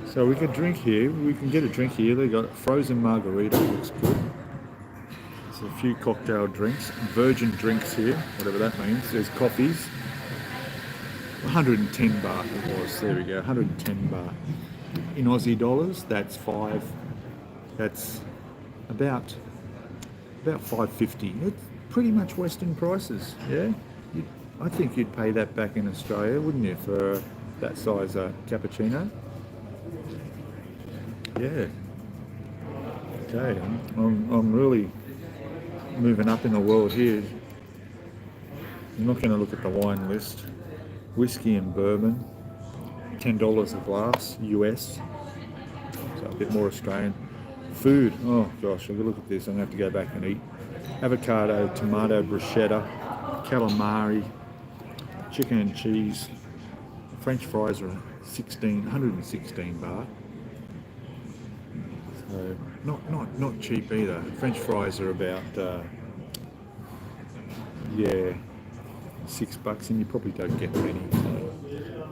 So we can drink here. We can get a drink here. They got frozen margarita. Looks good. There's a few cocktail drinks, virgin drinks here, whatever that means. There's coffees. 110 baht it was. There we go. 110 baht. In Aussie dollars, that's five. That's about 550. It's pretty much Western prices. Yeah. I think you'd pay that back in Australia, wouldn't you, for that size cappuccino? Yeah. Okay. I'm really moving up in the world here. I'm not going to look at the wine list. Whiskey and bourbon, $10 a glass, US. So a bit more Australian. Food. Oh gosh, I've got to look at this. I'm going to have to go back and eat. Avocado, tomato, bruschetta, calamari, chicken and cheese. French fries are 116 baht. So not cheap either. French fries are about $6, and you probably don't get many. So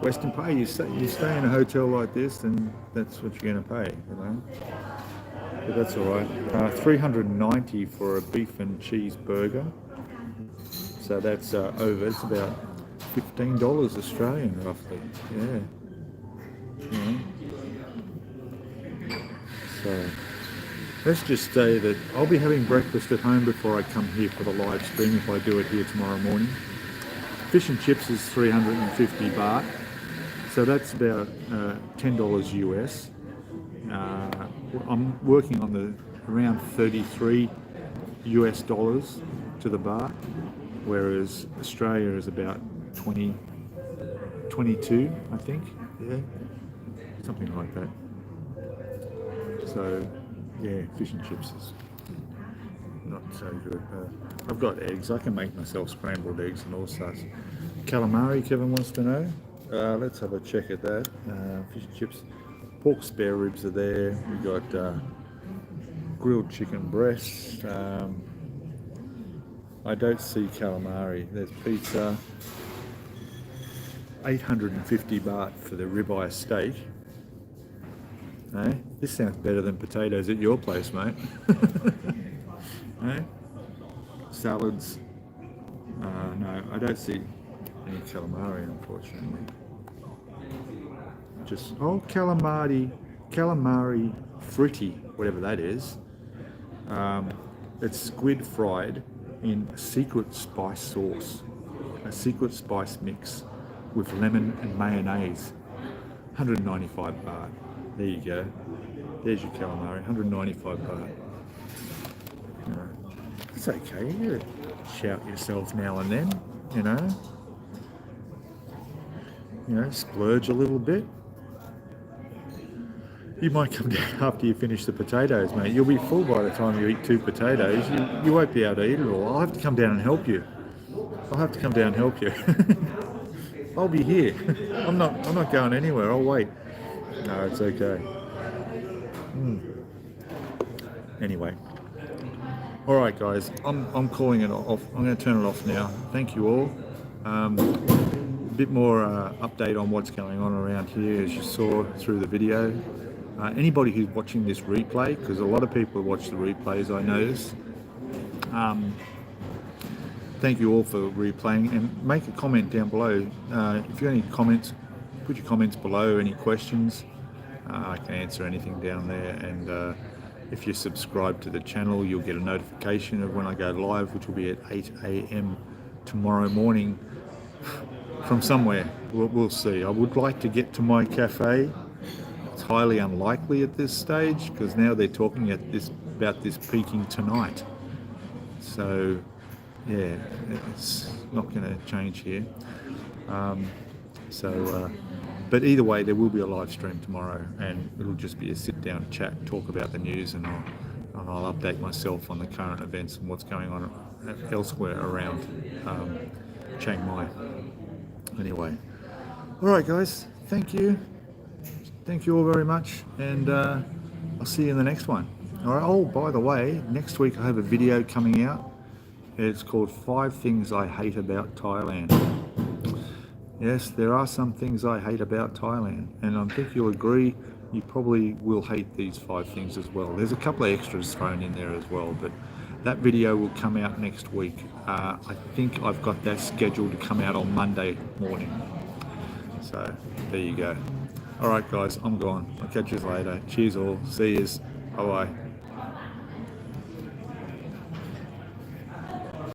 Western pay, you stay in a hotel like this, and that's what you're going to pay, you know. But that's all right. 390 for a beef and cheese burger. So that's over. It's about $15 Australian, roughly. Yeah. So let's just say that I'll be having breakfast at home before I come here for the live stream, if I do it here tomorrow morning. Fish and chips is 350 baht. So that's about $10 US. I'm working on around 33 US dollars to the baht, whereas Australia is about 22, I think. Yeah, something like that. So yeah, fish and chips is not so good. I've got eggs. I can make myself scrambled eggs and all sorts. Calamari, Kevin wants to know. Let's have a check at that. Fish and chips. Pork spare ribs are there. We got grilled chicken breast. I don't see calamari. There's pizza. 850 baht for the ribeye steak. Hey, this sounds better than potatoes at your place, mate. Hey? Salads. No, I don't see any calamari, unfortunately. Just calamari fritti, whatever that is. It's squid fried in a secret spice sauce, a secret spice mix with lemon and mayonnaise. 195 baht. There you go. There's your calamari. 195 baht. It's okay. You gotta shout yourself now and then, you know. Splurge a little bit. You might come down after you finish the potatoes, mate. You'll be full by the time you eat 2 potatoes. You won't be able to eat it all. I'll have to come down and help you. I'll be here. I'm not going anywhere. I'll wait. No, it's okay. Anyway, All right, guys, I'm calling it off. I'm going to turn it off now. Thank you all. A bit more update on what's going on around here, as you saw through the video. Anybody who's watching this replay, because a lot of people watch the replays, I notice. Thank you all for replaying, and make a comment down below. If you have any comments, put your comments below. Any questions, I can answer anything down there. And if you subscribe to the channel, you'll get a notification of when I go live, which will be at 8 a.m. tomorrow morning from somewhere. We'll see. I would like to get to my cafe. It's highly unlikely at this stage, because now they're talking about this peaking tonight. So yeah, it's not going to change here. But either way, there will be a live stream tomorrow, and it'll just be a sit-down chat, talk about the news, and I'll update myself on the current events and what's going on elsewhere around Chiang Mai. Anyway, all right, guys, thank you all very much, and I'll see you in the next one. All right. Oh, by the way, next week I have a video coming out. It's called 5 Things I Hate About Thailand. Yes, there are some things I hate about Thailand, and I think you'll agree you probably will hate these 5 things as well. There's a couple of extras thrown in there as well, but that video will come out next week. I think I've got that scheduled to come out on Monday morning. So there you go. All right, guys, I'm gone. I'll catch you later. Cheers all. See yous. Bye-bye.